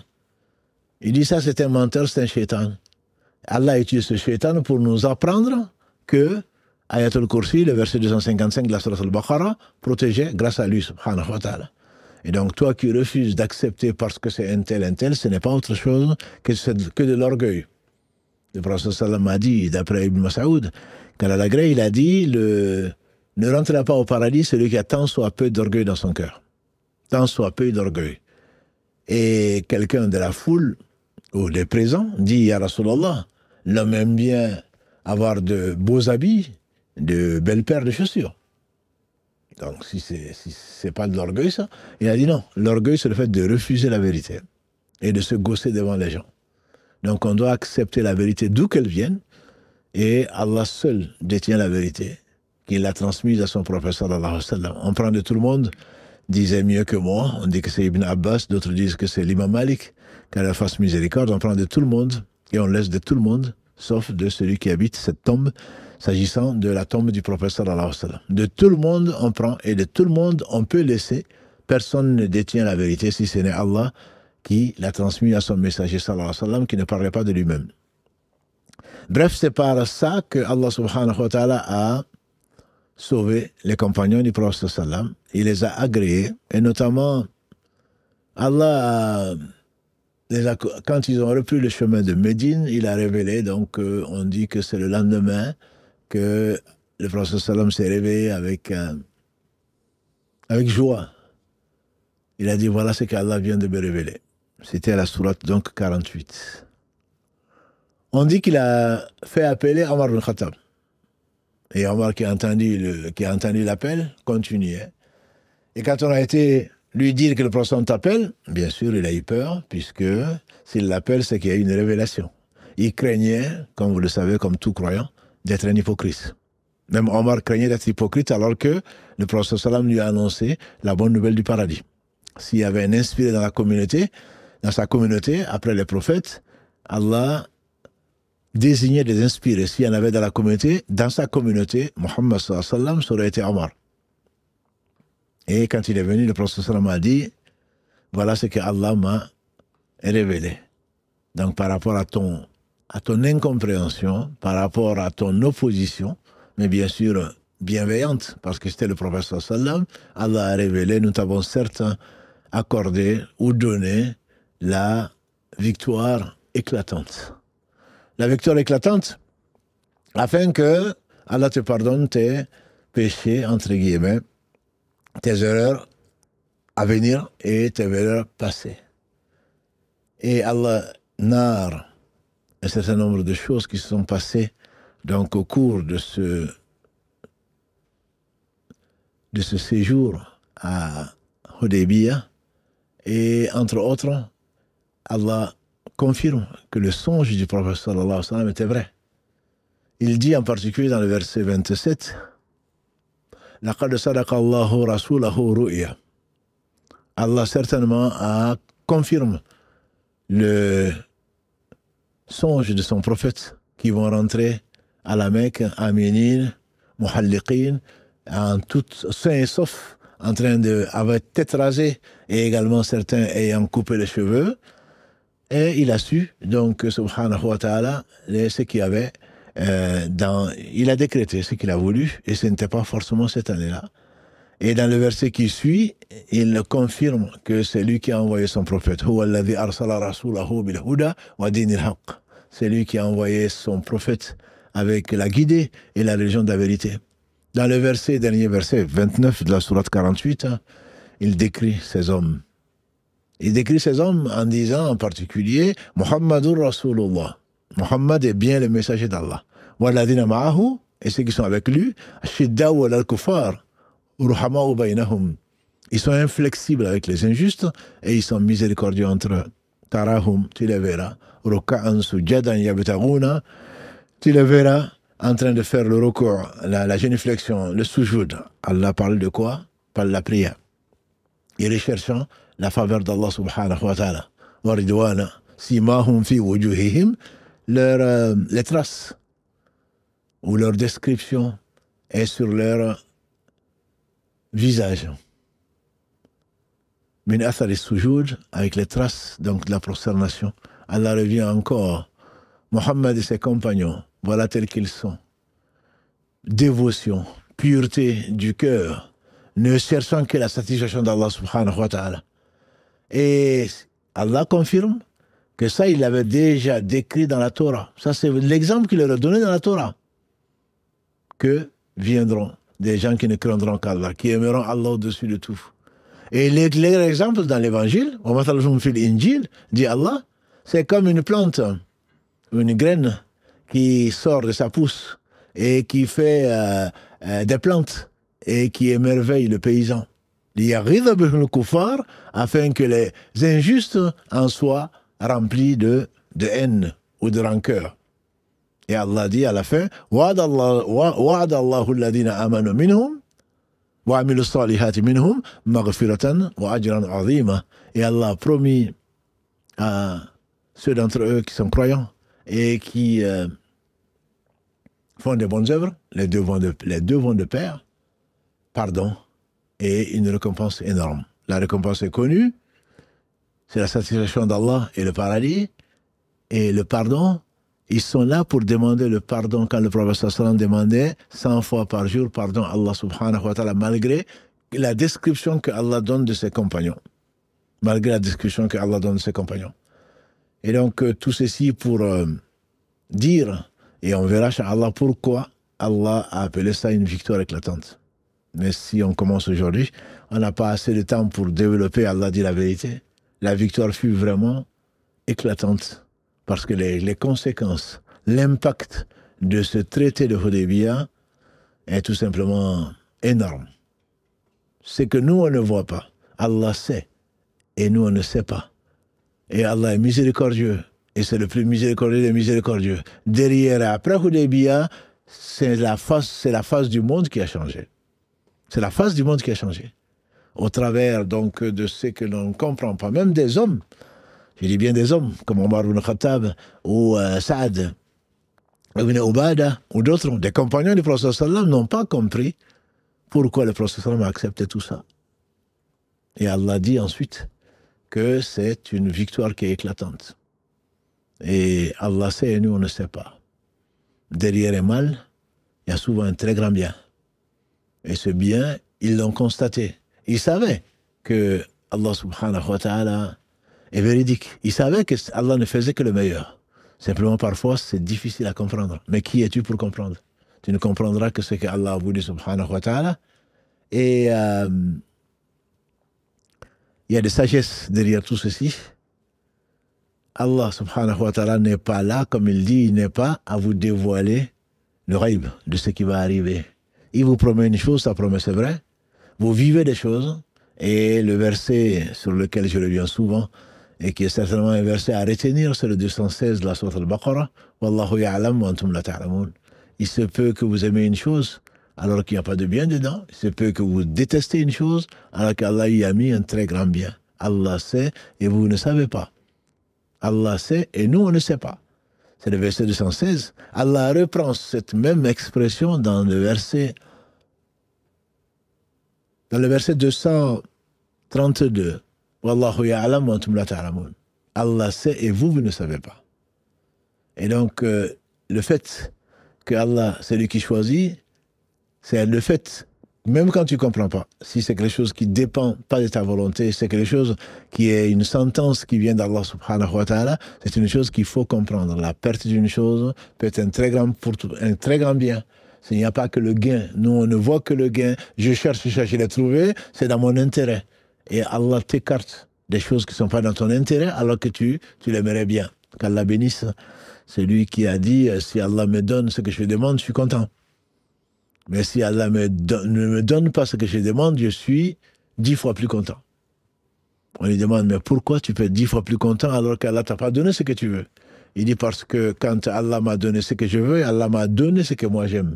Il dit ça, c'est un menteur, c'est un shaitan. Allah a utilisé ce shaitan pour nous apprendre que Ayatul Kursi, le verset 255 de la Sourate Al-Baqarah, protégé grâce à lui, subhanahu wa ta'ala. Et donc, toi qui refuses d'accepter parce que c'est un tel, ce n'est pas autre chose que de l'orgueil. Le prophète sallam a dit, d'après Ibn Mas'ud, qu'Al-Agré, il a dit, ne rentrera pas au paradis celui qui a tant soit peu d'orgueil dans son cœur. Tant soit peu d'orgueil. Et quelqu'un de la foule, ou des présents, dit, Ya Rasulallah, l'homme aime bien avoir de beaux habits, de belles paires de chaussures. Donc, si c'est pas de l'orgueil, ça, il a dit non. L'orgueil, c'est le fait de refuser la vérité et de se gausser devant les gens. Donc, on doit accepter la vérité d'où qu'elle vienne, et Allah seul détient la vérité, qu'il l'a transmise à son prophète sallallahu alayhi wa sallam. On prend de tout le monde, disait mieux que moi, on dit que c'est Ibn Abbas, d'autres disent que c'est l'imam Malik, qu'Allah fasse miséricorde, on prend de tout le monde, et on laisse de tout le monde, sauf de celui qui habite cette tombe, s'agissant de la tombe du prophète sallallahu alayhi wa sallam. De tout le monde, on prend, et de tout le monde, on peut laisser. Personne ne détient la vérité si ce n'est Allah qui l'a transmis à son messager sallallahu alayhi wa sallam, qui ne parlait pas de lui-même. Bref, c'est par ça que Allah subhanahu wa ta'ala a sauvé les compagnons du prophète sallam. Il les a agréés, et notamment, Allah quand ils ont repris le chemin de Médine, il a révélé, donc on dit que c'est le lendemain que le prophète sallam s'est réveillé avec joie. Il a dit, voilà ce qu'Allah vient de me révéler. C'était à la sourate donc 48. On dit qu'il a fait appeler Omar ibn Khattab. Et Omar qui a entendu l'appel, continuait. Et quand on a été lui dire que le prophète t'appelle, bien sûr, il a eu peur, puisque s'il l'appelle, c'est qu'il y a une révélation. Il craignait, comme vous le savez, comme tout croyant, d'être un hypocrite. Même Omar craignait d'être hypocrite alors que le prophète sallam lui a annoncé la bonne nouvelle du paradis. S'il y avait un inspiré dans sa communauté, après les prophètes, Allah désignait des inspirés. S'il y en avait dans sa communauté, Muhammad sallallahu alayhi wa sallam, ça aurait été Omar. Et quand il est venu, le prophète sallam a dit, voilà ce que Allah m'a révélé. Donc par rapport à ton incompréhension, par rapport à ton opposition, mais bien sûr bienveillante, parce que c'était le prophète sallam, Allah a révélé, nous t'avons certes accordé ou donné la victoire éclatante. La victoire éclatante, afin que Allah te pardonne tes péchés, entre guillemets, tes erreurs à venir et tes erreurs passées. Et Allah narre un certain nombre de choses qui se sont passées donc au cours de ce séjour à Hudaybiyah. Et entre autres, Allah confirme que le songe du prophète sallallahu alayhi wa sallam était vrai. Il dit en particulier dans le verset 27, « Laqad sadaqa Allahu rasulahu ru'ya » Allah certainement confirme le songe de son prophète qui vont rentrer à la Mecque, aminin, muhalliqin, en tout sain et sauf, en train de avec tête rasée et également certains ayant coupé les cheveux. Et il a su, donc, subhanahu wa ta'ala, ce qu'il y avait il a décrété ce qu'il a voulu, et ce n'était pas forcément cette année-là. Et dans le verset qui suit, il confirme que c'est lui qui a envoyé son prophète. C'est lui qui a envoyé son prophète avec la guidée et la religion de la vérité. Dans le dernier verset 29 de la sourate 48, il décrit ces hommes. Il décrit ces hommes en disant en particulier Muhammadur Rasulullah. Muhammad est bien le messager d'Allah. Walladina ma'ahu, et ceux qui sont avec lui, Shiddaw al-Kufar, Ruhama'u baynahum. Ils sont inflexibles avec les injustes et ils sont miséricordieux entre eux. Tarahum, tu les verras. Ruka'an sujadan yabtaguna, tu les verras en train de faire le recours, la génuflexion, le sujoud. Allah parle de quoi? Par la prière. Et recherchant la faveur d'Allah subhanahu wa ta'ala. Wa ridwana, simahum fi wujuhihim, les traces ou leur description est sur leur visage. Min athari sujoud, avec les traces donc de la prosternation. Allah revient encore. Mohammed et ses compagnons, voilà tels qu'ils sont. Dévotion, pureté du cœur, ne cherchant que la satisfaction d'Allah subhanahu wa ta'ala. Et Allah confirme que ça, il l'avait déjà décrit dans la Torah. Ça, c'est l'exemple qu'il leur a donné dans la Torah. Que viendront des gens qui ne craindront qu'Allah, qui aimeront Allah au-dessus de tout. Et l'exemple dans l'évangile, dit Allah, c'est comme une plante, une graine qui sort de sa pousse et qui fait des plantes et qui émerveille le paysan. Afin que les injustes en soient remplis de haine ou de rancœur. Et Allah dit à la fin, Wa'adallahu alladhina amanu minhum wa amilu salihati minhum maghfiratan wa ajran azima. Et Allah a promis à ceux d'entre eux qui sont croyants et qui font de bonnes œuvres, les deux vont de pair, pardon et une récompense énorme. La récompense est connue, c'est la satisfaction d'Allah et le paradis, et le pardon, ils sont là pour demander le pardon quand le prophète sallallahu demandait 100 fois par jour pardon à Allah subhanahu wa ta'ala, malgré la description que Allah donne de ses compagnons. Malgré la description que Allah donne de ses compagnons. Et donc, tout ceci pour dire, et on verra chez Allah pourquoi Allah a appelé ça une victoire éclatante. Mais si on commence aujourd'hui, on n'a pas assez de temps pour développer, Allah dit la vérité. La victoire fut vraiment éclatante parce que les conséquences, l'impact de ce traité de Hudaybiyah est tout simplement énorme. C'est que nous, on ne voit pas. Allah sait et nous, on ne sait pas. Et Allah est miséricordieux et c'est le plus miséricordieux des miséricordieux. Derrière, après Hudaybiyah, c'est la face du monde qui a changé. C'est la face du monde qui a changé. Au travers donc de ce que l'on ne comprend pas, même des hommes, je dis bien des hommes, comme Omar ibn Khattab ou Saad ibn Ubada ou d'autres, des compagnons du prophète sallam n'ont pas compris pourquoi le prophète sallam a accepté tout ça. Et Allah dit ensuite que c'est une victoire qui est éclatante. Et Allah sait et nous on ne sait pas. Derrière le mal, il y a souvent un très grand bien. Et ce bien, ils l'ont constaté. Ils savaient que Allah subhanahu wa ta'ala est véridique. Il savait que Allah ne faisait que le meilleur. Simplement, parfois, c'est difficile à comprendre. Mais qui es-tu pour comprendre? Tu ne comprendras que ce que Allah a voulu, subhanahu wa ta'ala. Et il y a de sagesse derrière tout ceci. Allah, subhanahu wa ta'ala, n'est pas là, comme il dit, il n'est pas à vous dévoiler le ghaib de ce qui va arriver. Il vous promet une chose, sa promesse est vraie. Vous vivez des choses. Et le verset sur lequel je reviens souvent, et qui est certainement un verset à retenir, c'est le 216 de la sourate al-Baqarah. Wallahu ya'lam wa antum la ta'lamun. Il se peut que vous aimez une chose alors qu'il n'y a pas de bien dedans. Il se peut que vous détestez une chose alors qu'Allah y a mis un très grand bien. Allah sait et vous ne savez pas. Allah sait et nous on ne sait pas. C'est le verset 216. Allah reprend cette même expression dans le verset 232. Wallahu ya'lam wa antum la ta'lamun. Allah sait et vous ne savez pas. Et donc, le fait que Allah, c'est lui qui choisit, c'est le fait, même quand tu ne comprends pas, si c'est quelque chose qui ne dépend pas de ta volonté, c'est quelque chose qui est une sentence qui vient d'Allah subhanahu wa ta'ala, c'est une chose qu'il faut comprendre. La perte d'une chose peut être un très grand bien. Il n'y a pas que le gain. Nous, on ne voit que le gain. Je cherche, je l'ai trouvé, c'est dans mon intérêt. Et Allah t'écarte des choses qui ne sont pas dans ton intérêt alors que tu l'aimerais bien. Qu'Allah bénisse. C'est lui qui a dit, si Allah me donne ce que je demande, je suis content. Mais si Allah ne me donne pas ce que je demande, je suis 10 fois plus content. On lui demande, mais pourquoi tu peux être 10 fois plus content alors qu'Allah ne t'a pas donné ce que tu veux? Il dit, parce que quand Allah m'a donné ce que je veux, Allah m'a donné ce que moi j'aime.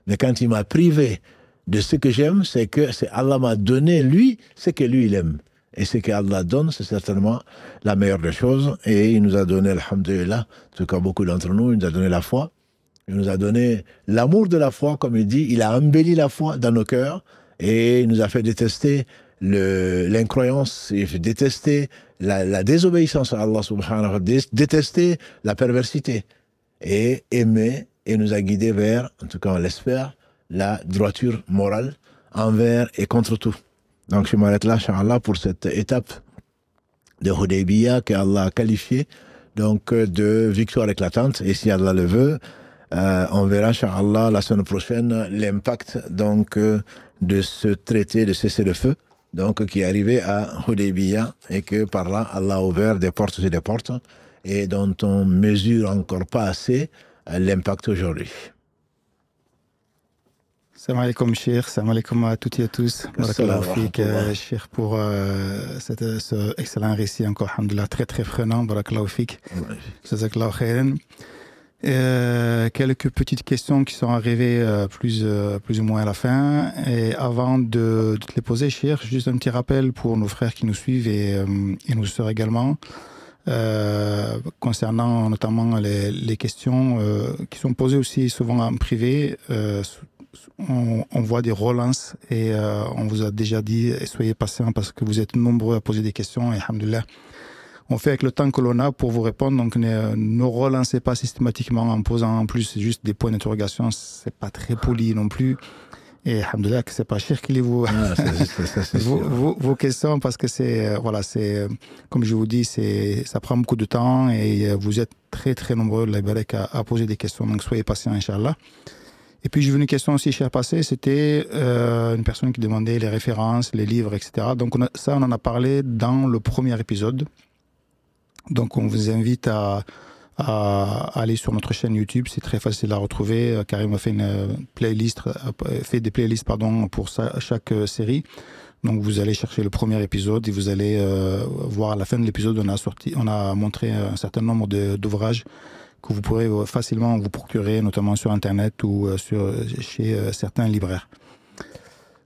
Mais quand il m'a privé de ce que j'aime, c'est que Allah m'a donné, lui, ce que lui, il aime. Et ce qu'Allah donne, c'est certainement la meilleure des choses. Et il nous a donné, alhamdulillah, en tout cas beaucoup d'entre nous, il nous a donné la foi. Il nous a donné l'amour de la foi, comme il dit. Il a embelli la foi dans nos cœurs. Et il nous a fait détester l'incroyance, il fait détester la désobéissance à Allah subhanahu wa ta'ala, détester la perversité. Et aimer, et nous a guidés vers, en tout cas on l'espère, la droiture morale envers et contre tout. Donc je m'arrête là, Inch'Allah, pour cette étape de Hudaybiyah qu'Allah a qualifiée donc, de victoire éclatante. Et si Allah le veut, on verra, Inch'Allah, la semaine prochaine, l'impact donc, de ce traité de cessez-le-feu donc, qui est arrivé à Hudaybiyah et que par là, Allah a ouvert des portes et des portes et dont on mesure encore pas assez l'impact aujourd'hui. Salam alaikum, Cheikh. Salam alaikum à toutes et à tous. Barakallahu fik, Cheikh, pour ce excellent récit encore, alhamdoulilah, très très prenant. Barakallahu fik. Jazakallahu khairan. Quelques petites questions qui sont arrivées plus ou moins à la fin. Et avant de te les poser, Cheikh, juste un petit rappel pour nos frères qui nous suivent et nos sœurs également. Concernant notamment les questions qui sont posées aussi souvent en privé, on voit des relances et on vous a déjà dit soyez patients parce que vous êtes nombreux à poser des questions et alhamdoulilah on fait avec le temps que l'on a pour vous répondre, donc ne relancez pas systématiquement en posant en plus juste des points d'interrogation, c'est pas très poli non plus. Et alhamdoulilah que c'est pas cher qu'il vous vos questions parce que c'est voilà, c'est comme je vous dis, ça prend beaucoup de temps et vous êtes très très nombreux à poser des questions, donc soyez patients, Inch'Allah. Et puis j'ai vu une question aussi cher passé, c'était une personne qui demandait les références, les livres, etc. Donc on en a parlé dans le premier épisode. Donc on vous invite à aller sur notre chaîne YouTube, c'est très facile à retrouver. Karim a fait des playlists pour chaque série. Donc vous allez chercher le premier épisode et vous allez voir à la fin de l'épisode, on a montré un certain nombre d'ouvrages que vous pourrez facilement vous procurer, notamment sur Internet ou chez certains libraires.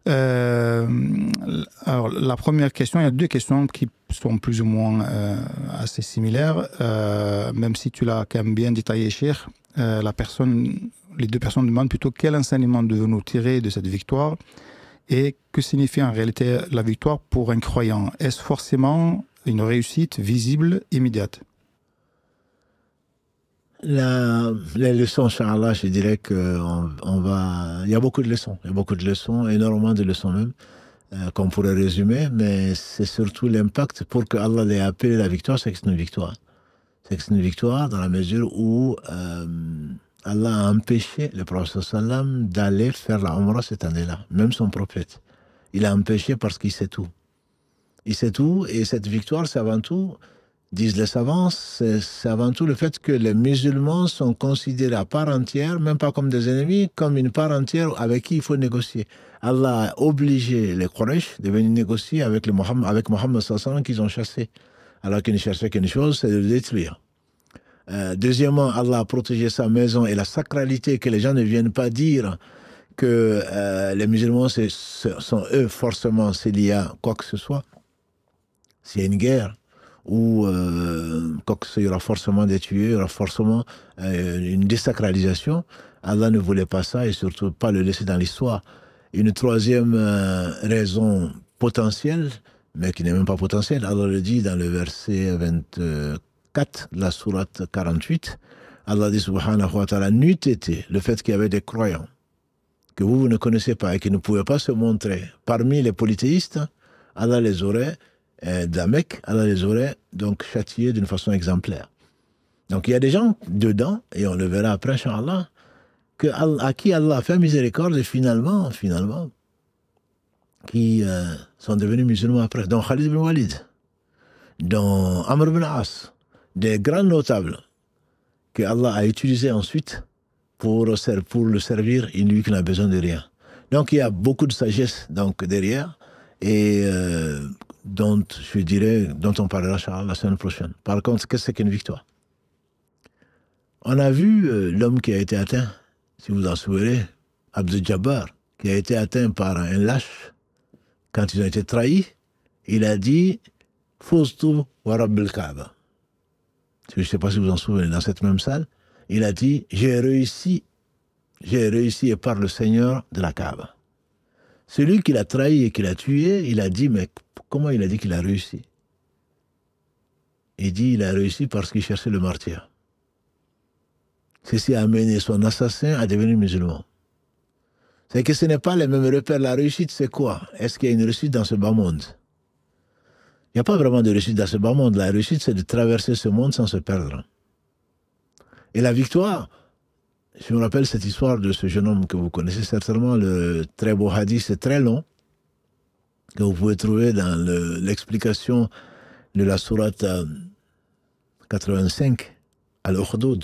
Alors la première question, il y a deux questions qui sont plus ou moins assez similaires, même si tu l'as quand même bien détaillé, Cheikh. Les deux personnes demandent plutôt quel enseignement devons-nous tirer de cette victoire et que signifie en réalité la victoire pour un croyant. Est-ce forcément une réussite visible, immédiate? Les leçons, Inch'Allah, je dirais qu'il y a beaucoup de leçons, énormément de leçons même. qu'on pourrait résumer, mais c'est surtout l'impact pour que Allah l'ait appelé la victoire, c'est que c'est une victoire. C'est que c'est une victoire dans la mesure où Allah a empêché le prophète sallam d'aller faire la Umrah cette année-là, même son prophète. Il a empêché parce qu'il sait tout. Il sait tout, et cette victoire, c'est avant tout, disent les savants, c'est avant tout le fait que les musulmans sont considérés à part entière, même pas comme des ennemis, comme une part entière avec qui il faut négocier. Allah a obligé les Quraysh de venir négocier avec Mohammed sallam qu'ils ont chassé, alors qu'ils ne cherchaient qu'une chose, c'est de le détruire. Deuxièmement, Allah a protégé sa maison et la sacralité, que les gens ne viennent pas dire que les musulmans sont eux forcément s'il y a quoi que ce soit, s'il y a une guerre, ou quoi que ce soit, il y aura forcément des tués, il y aura forcément une désacralisation. Allah ne voulait pas ça, et surtout pas le laisser dans l'histoire. Une troisième raison potentielle, mais qui n'est même pas potentielle, Allah le dit dans le verset 24 de la sourate 48, Allah dit subhanahu wa ta'ala, n'eût été le fait qu'il y avait des croyants que vous ne connaissez pas et qui ne pouvaient pas se montrer parmi les polythéistes, Allah les aurait, de la Mecque, Allah les aurait donc châtiés d'une façon exemplaire. Donc il y a des gens dedans, et on le verra après, Inch'Allah, à qui Allah a fait miséricorde, et finalement, qui sont devenus musulmans après, dont Khalid ibn Walid, dont Amr ibn As, des grands notables que Allah a utilisés ensuite pour le servir, lui qui n'a besoin de rien. Donc il y a beaucoup de sagesse donc, derrière, et dont on parlera la semaine prochaine. Par contre, qu'est-ce que c'est qu'une victoire? On a vu l'homme qui a été atteint, si vous en souvenez, Abdul Jabbar, qui a été atteint par un lâche. Quand ils ont été trahis, il a dit « Fuztu wa Rabbil Kaaba ». Je ne sais pas si vous en souvenez, dans cette même salle, il a dit « J'ai réussi et par le Seigneur de la Kaaba ». Celui qui l'a trahi et qui l'a tué, il a dit « Mais comment il a dit qu'il a réussi ?» Il dit « Il a réussi parce qu'il cherchait le martyr ». Ceci a amené son assassin à devenir musulman. C'est que ce n'est pas les mêmes repères. La réussite, c'est quoi? Est-ce qu'il y a une réussite dans ce bas monde? Il n'y a pas vraiment de réussite dans ce bas monde. La réussite, c'est de traverser ce monde sans se perdre. Et la victoire, je me rappelle cette histoire de ce jeune homme que vous connaissez certainement, le très beau hadith, c'est très long, que vous pouvez trouver dans l'explication de la sourate 85, Al-Ukhdud,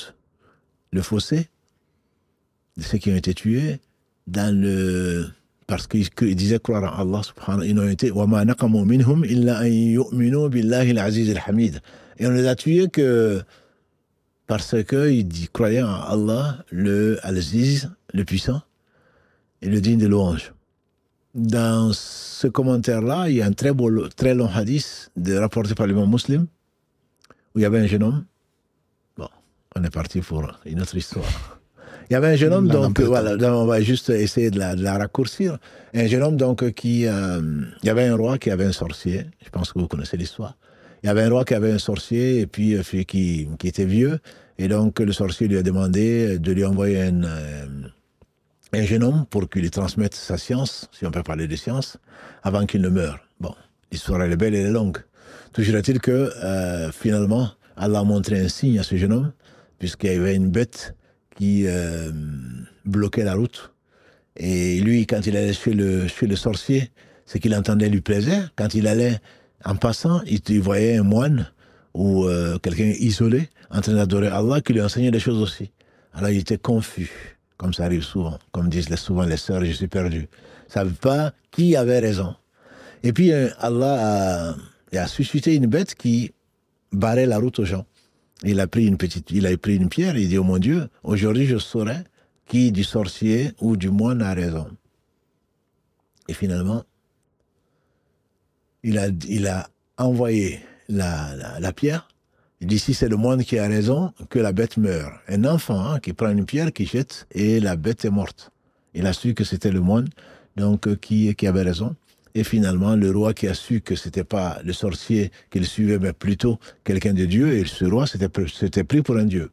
le fossé, de ceux qui ont été tués, parce qu'ils disaient croire en Allah subhanahu wa ta'ala. Ils ont été وَمَا نَقَمُوا مِنْهُمْ إِلَّا أَن يُؤْمِنُوا بِاللَّهِ الْعَزِيزِ الْحَمِيدِ. Et on les a tués que parce qu'ils croyaient en Allah, le Al-Aziz, le puissant, et le digne de louange. Dans ce commentaire-là, il y a un très long hadith rapporté par l'imam Muslim, où il y avait un jeune homme. Bon, on est parti pour une autre histoire. Il y avait un jeune homme, donc, voilà, on va juste essayer de la raccourcir. Un jeune homme, donc, il y avait un roi qui avait un sorcier. Je pense que vous connaissez l'histoire. Il y avait un roi qui avait un sorcier, et puis qui était vieux. Et donc, le sorcier lui a demandé de lui envoyer un jeune homme pour qu'il lui transmette sa science, si on peut parler de science, avant qu'il ne meure. Bon, l'histoire, elle est belle, elle est longue. Toujours est-il que, finalement, Allah a montré un signe à ce jeune homme, puisqu'il y avait une bête qui bloquait la route. Et lui, quand il allait chez le sorcier, ce qu'il entendait lui plaisait. Quand il allait en passant, il voyait un moine ou quelqu'un isolé en train d'adorer Allah qui lui enseignait des choses aussi. Alors il était confus, comme ça arrive souvent. Comme disent souvent les sœurs, je suis perdu. Ils ne savent pas qui avait raison. Et puis Allah a suscité une bête qui barrait la route aux gens. Il a pris une pierre, il dit, oh mon Dieu, aujourd'hui je saurai qui du sorcier ou du moine a raison. Et finalement, il a envoyé la pierre. Il dit, si c'est le moine qui a raison, que la bête meure. Un enfant qui prend une pierre, qui jette, et la bête est morte. Il a su que c'était le moine donc, qui avait raison. Et finalement, le roi qui a su que c'était pas le sorcier qu'il suivait, mais plutôt quelqu'un de Dieu, et ce roi s'était pris pour un dieu.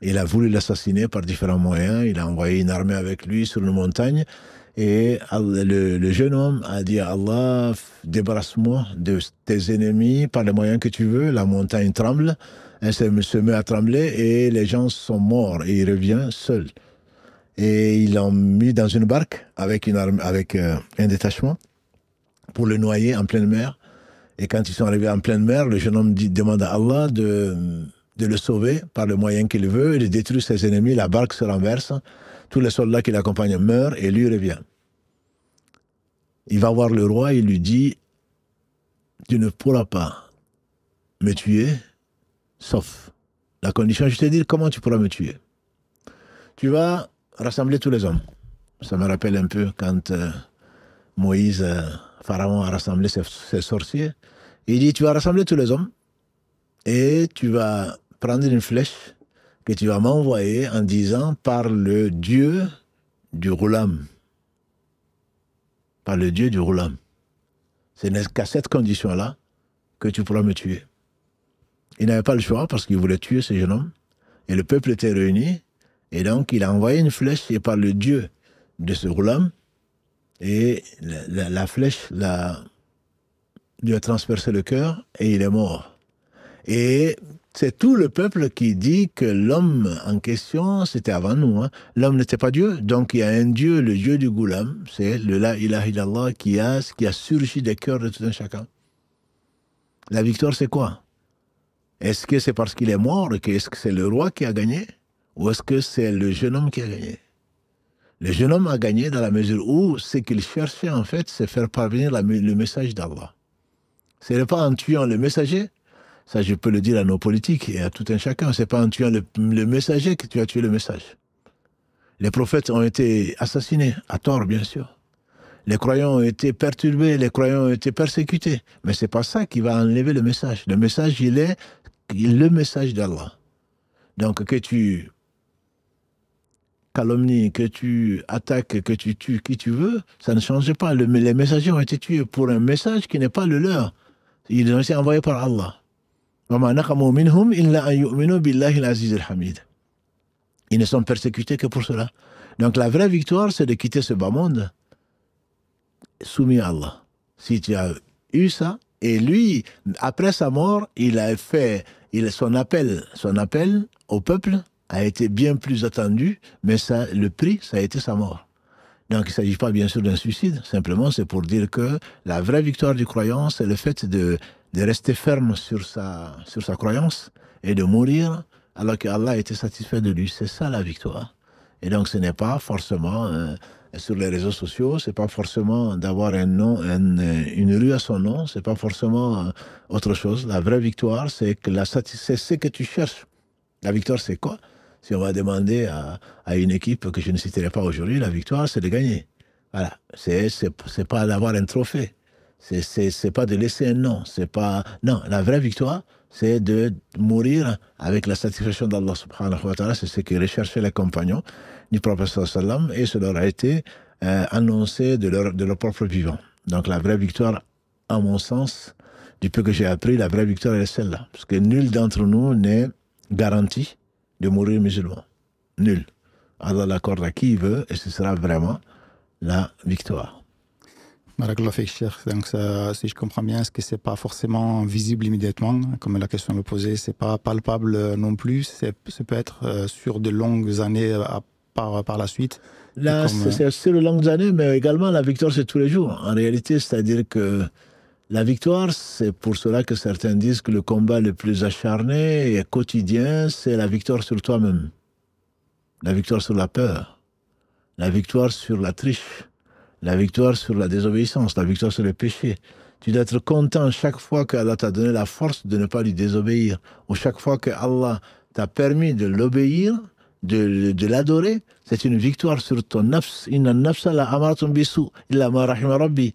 Il a voulu l'assassiner par différents moyens, il a envoyé une armée avec lui sur une montagne, Et le jeune homme a dit à Allah, débarrasse-moi de tes ennemis par les moyens que tu veux. La montagne tremble, elle se met à trembler et les gens sont morts. Et il revient seul. Et ils l'ont mis dans une barque avec un détachement pour le noyer en pleine mer. Et quand ils sont arrivés en pleine mer, le jeune homme demande à Allah de le sauver par le moyen qu'il veut. Il détruit ses ennemis, la barque se renverse. Tous les soldats qui l'accompagnent meurent et lui revient. Il va voir le roi et il lui dit « Tu ne pourras pas me tuer, sauf la condition, je te dis comment tu pourras me tuer. Tu vas rassembler tous les hommes. » Ça me rappelle un peu quand Moïse, Pharaon a rassemblé ses sorciers. Il dit « Tu vas rassembler tous les hommes et tu vas prendre une flèche que tu vas m'envoyer en disant par le Dieu du Roulam. Par le Dieu du Roulam. Ce n'est qu'à cette condition-là que tu pourras me tuer. » Il n'avait pas le choix parce qu'il voulait tuer ce jeune homme. Et le peuple était réuni. Et donc il a envoyé une flèche et par le Dieu de ce Roulam. Et la flèche lui a transpercé le cœur et il est mort. Et c'est tout le peuple qui dit que l'homme en question, c'était avant nous. Hein. L'homme n'était pas Dieu. Donc il y a un Dieu, le Dieu du Goulam, c'est le La ilaha illallah qui a surgi des cœurs de tout un chacun. La victoire, c'est quoi? Est-ce que c'est parce qu'il est mort? Est-ce que c'est le roi qui a gagné? Ou est-ce que c'est le jeune homme qui a gagné? Le jeune homme a gagné dans la mesure où ce qu'il cherchait en fait, c'est faire parvenir le message d'Allah. Ce n'est pas en tuant le messager. Ça, je peux le dire à nos politiques et à tout un chacun. Ce n'est pas en tuant le messager que tu as tué le message. Les prophètes ont été assassinés, à tort, bien sûr. Les croyants ont été perturbés, les croyants ont été persécutés. Mais ce n'est pas ça qui va enlever le message. Le message, il est le message d'Allah. Donc, que tu calomnies, que tu attaques, que tu tues qui tu veux, ça ne change pas. Les messagers ont été tués pour un message qui n'est pas le leur. Ils ont été envoyés par Allah. Ils ne sont persécutés que pour cela. Donc la vraie victoire, c'est de quitter ce bas monde soumis à Allah. Si tu as eu ça, et lui, après sa mort, il a fait son appel au peuple a été bien plus attendu, mais le prix, ça a été sa mort. Donc il ne s'agit pas bien sûr d'un suicide, simplement c'est pour dire que la vraie victoire du croyant, c'est le fait de rester ferme sur sa croyance et de mourir alors qu'Allah était satisfait de lui. C'est ça la victoire. Et donc ce n'est pas forcément sur les réseaux sociaux, c'est pas forcément d'avoir un nom, une rue à son nom, c'est pas forcément autre chose. La vraie victoire, c'est ce que tu cherches. La victoire, c'est quoi? Si on va demander à une équipe que je ne citerai pas aujourd'hui, la victoire, c'est de gagner. Voilà. C'est pas d'avoir un trophée. C'est pas de laisser un nom. Non, la vraie victoire, c'est de mourir avec la satisfaction d'Allah subhanahu wa ta'ala. C'est ce que recherchaient les compagnons du prophète sallam et cela leur a été annoncé de leur propre vivant. Donc la vraie victoire, à mon sens, du peu que j'ai appris, la vraie victoire est celle-là. Parce que nul d'entre nous n'est garanti de mourir musulman. Nul. Allah l'accorde à qui il veut et ce sera vraiment la victoire. Barakallah fik, Cheikh. Donc, si je comprends bien, est-ce que c'est pas forcément visible immédiatement, comme la question le posait, c'est pas palpable non plus, ça peut être sur de longues années par la suite. Là, c'est sur de longues années, mais également la victoire, c'est tous les jours. En réalité, c'est-à-dire que la victoire, c'est pour cela que certains disent que le combat le plus acharné et quotidien, c'est la victoire sur toi-même. La victoire sur la peur. La victoire sur la triche. La victoire sur la désobéissance. La victoire sur le péché. Tu dois être content chaque fois qu'Allah t'a donné la force de ne pas lui désobéir. Ou chaque fois que Allah t'a permis de l'obéir, de l'adorer, c'est une victoire sur ton nafs. Inna nafsa la amaratun bisu illa ma rahima rabbi.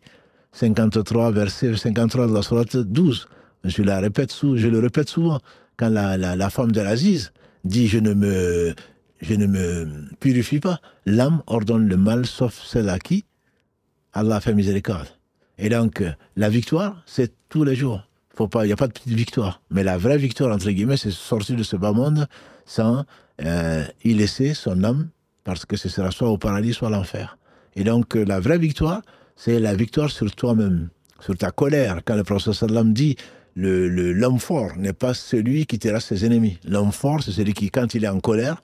53, verset 53 de la sourate 12. Je le répète souvent. Quand la femme de l'Aziz dit « je ne me purifie pas », l'âme ordonne le mal sauf celle à qui Allah a fait miséricorde. Et donc, la victoire, c'est tous les jours. Il n'y a pas de petite victoire. Mais la vraie victoire, entre guillemets, c'est sortir de ce bas monde sans y laisser son âme, parce que ce sera soit au paradis, soit l'enfer. Et donc, la vraie victoire, c'est la victoire sur toi-même, sur ta colère. Quand le prophète sallam dit, l'homme fort n'est pas celui qui terrasse ses ennemis. L'homme fort, c'est celui qui, quand il est en colère,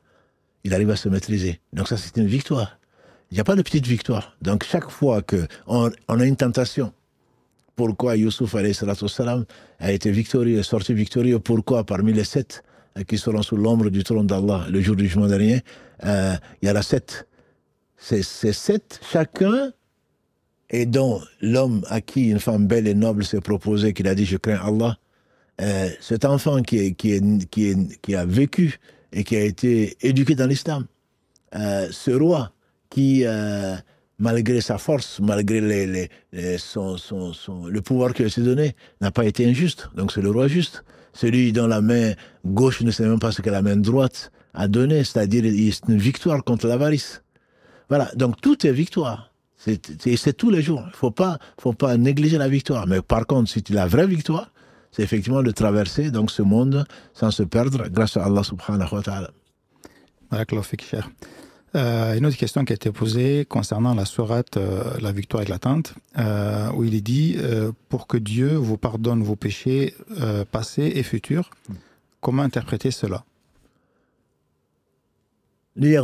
il arrive à se maîtriser. Donc ça, c'est une victoire. Il n'y a pas de petite victoire. Donc chaque fois qu'on a une tentation, pourquoi Youssouf alayhi salatu wassalam a été victorieux, est sorti victorieux, pourquoi parmi les 7 qui seront sous l'ombre du trône d'Allah le jour du jugement dernier, il y en a 7. Ces 7, chacun, et dont l'homme à qui une femme belle et noble s'est proposée, qu'il a dit « je crains Allah », cet enfant qui a vécu et qui a été éduqué dans l'islam, ce roi qui, malgré sa force, malgré le pouvoir qui a été donné, n'a pas été injuste. Donc c'est le roi juste. Celui dont la main gauche ne sait même pas ce que la main droite a donné, c'est-à-dire une victoire contre l'avarice. Voilà, donc tout est victoire. C'est tous les jours. Il ne faut pas négliger la victoire. Mais par contre, si la vraie victoire, c'est effectivement de traverser donc, ce monde sans se perdre grâce à Allah subhanahu wa ta'ala. Une autre question qui a été posée concernant la sourate La victoire éclatante, où il est dit pour que Dieu vous pardonne vos péchés passés et futurs. Comment interpréter cela? Le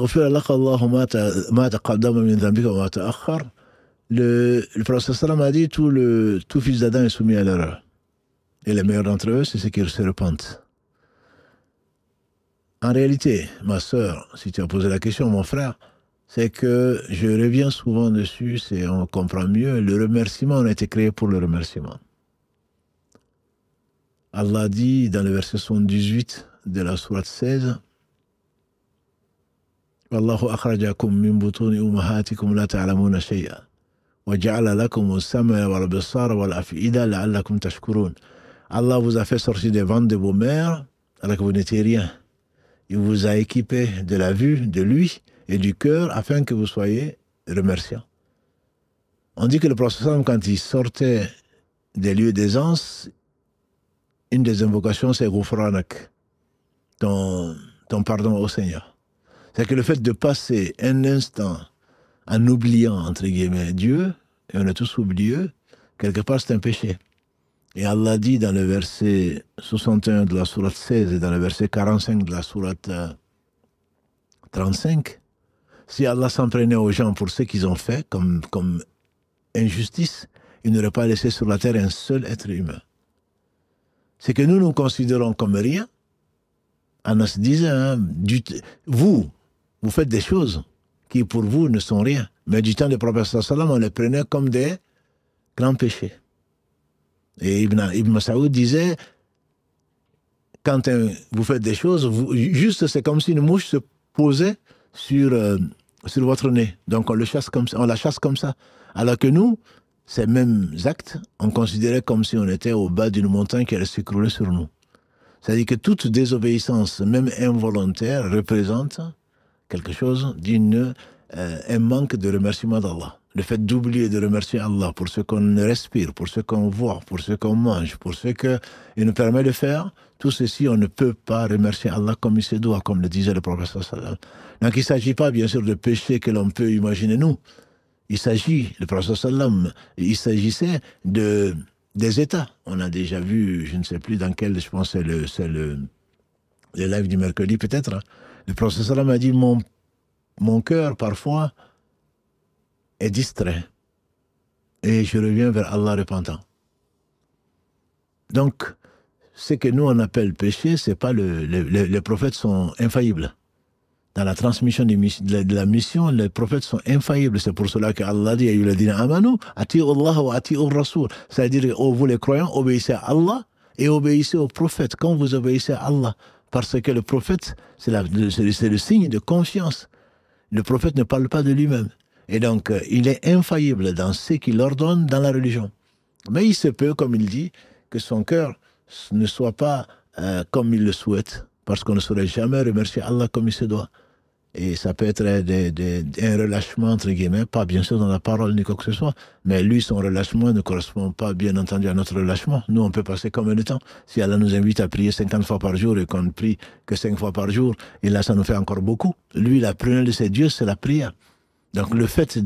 prophète sallam a dit tout fils d'Adam est soumis à l'erreur. Et les meilleurs d'entre eux, c'est ceux qui se repentent. En réalité, ma sœur, si tu as posé la question, mon frère, c'est que je reviens souvent dessus, on comprend mieux, le remerciement, on a été créé pour le remerciement. Allah dit dans le verset 78 de la sourate 16, Wallahu akhrajakum min butuni ummahatikum la ta'lamuna shay'a wa ja'ala lakum as-sam'a wal absara wal af'ida la'allakum tashkurun. Allah vous a fait sortir des ventres de vos mères alors que vous n'étiez rien. Il vous a équipé de la vue, de lui et du cœur afin que vous soyez remerciants. On dit que le prophète, quand il sortait des lieux d'aisance, une des invocations, c'est Ghufranak, ton pardon au Seigneur. C'est que le fait de passer un instant en oubliant, entre guillemets, Dieu, et on est tous oublieux, quelque part c'est un péché. Et Allah dit dans le verset 61 de la sourate 16 et dans le verset 45 de la sourate 35, si Allah s'en prenait aux gens pour ce qu'ils ont fait comme injustice, il n'aurait pas laissé sur la terre un seul être humain. C'est que nous considérons comme rien. Anas disait, vous faites des choses qui pour vous ne sont rien. Mais du temps du prophète sallam, on les prenait comme des grands péchés. Et Ibn Mas'ud disait, quand vous faites des choses, juste c'est comme si une mouche se posait sur votre nez. Donc on la chasse comme ça. Alors que nous, ces mêmes actes, on considérait comme si on était au bas d'une montagne qui allait s'écrouler sur nous. C'est-à-dire que toute désobéissance, même involontaire, représente quelque chose un manque de remerciement d'Allah. Le fait d'oublier de remercier Allah pour ce qu'on respire, pour ce qu'on voit, pour ce qu'on mange, pour ce qu'il nous permet de faire, tout ceci, on ne peut pas remercier Allah comme il se doit, comme le disait le prophète sallallahu. Donc il ne s'agit pas bien sûr de péchés que l'on peut imaginer nous. Il s'agit, le prophète sallallahu, il s'agissait des États. On a déjà vu, je ne sais plus dans quel, je pense c'est le live du mercredi peut-être, hein. Le prophète sallallahu a dit mon cœur parfois est distrait et je reviens vers Allah repentant. Donc, ce que nous on appelle péché, c'est pas les prophètes sont infaillibles. Dans la transmission de la mission, les prophètes sont infaillibles. C'est pour cela qu'Allah dit amanu ati'u Allah wa ati'u Rasul. C'est-à-dire, vous les croyants, obéissez à Allah et obéissez aux prophètes quand vous obéissez à Allah. Parce que le prophète, c'est le signe de confiance. Le prophète ne parle pas de lui-même. Et donc, il est infaillible dans ce qu'il ordonne dans la religion. Mais il se peut, comme il dit, que son cœur ne soit pas comme il le souhaite, parce qu'on ne saurait jamais remercier Allah comme il se doit. Et ça peut être un relâchement, entre guillemets, pas bien sûr dans la parole ni quoi que ce soit, mais lui, son relâchement ne correspond pas, bien entendu, à notre relâchement. Nous, on peut passer combien de temps? Si Allah nous invite à prier 50 fois par jour et qu'on ne prie que 5 fois par jour, et là, ça nous fait encore beaucoup. Lui, la première de ses dieux, c'est la prière. Donc le fait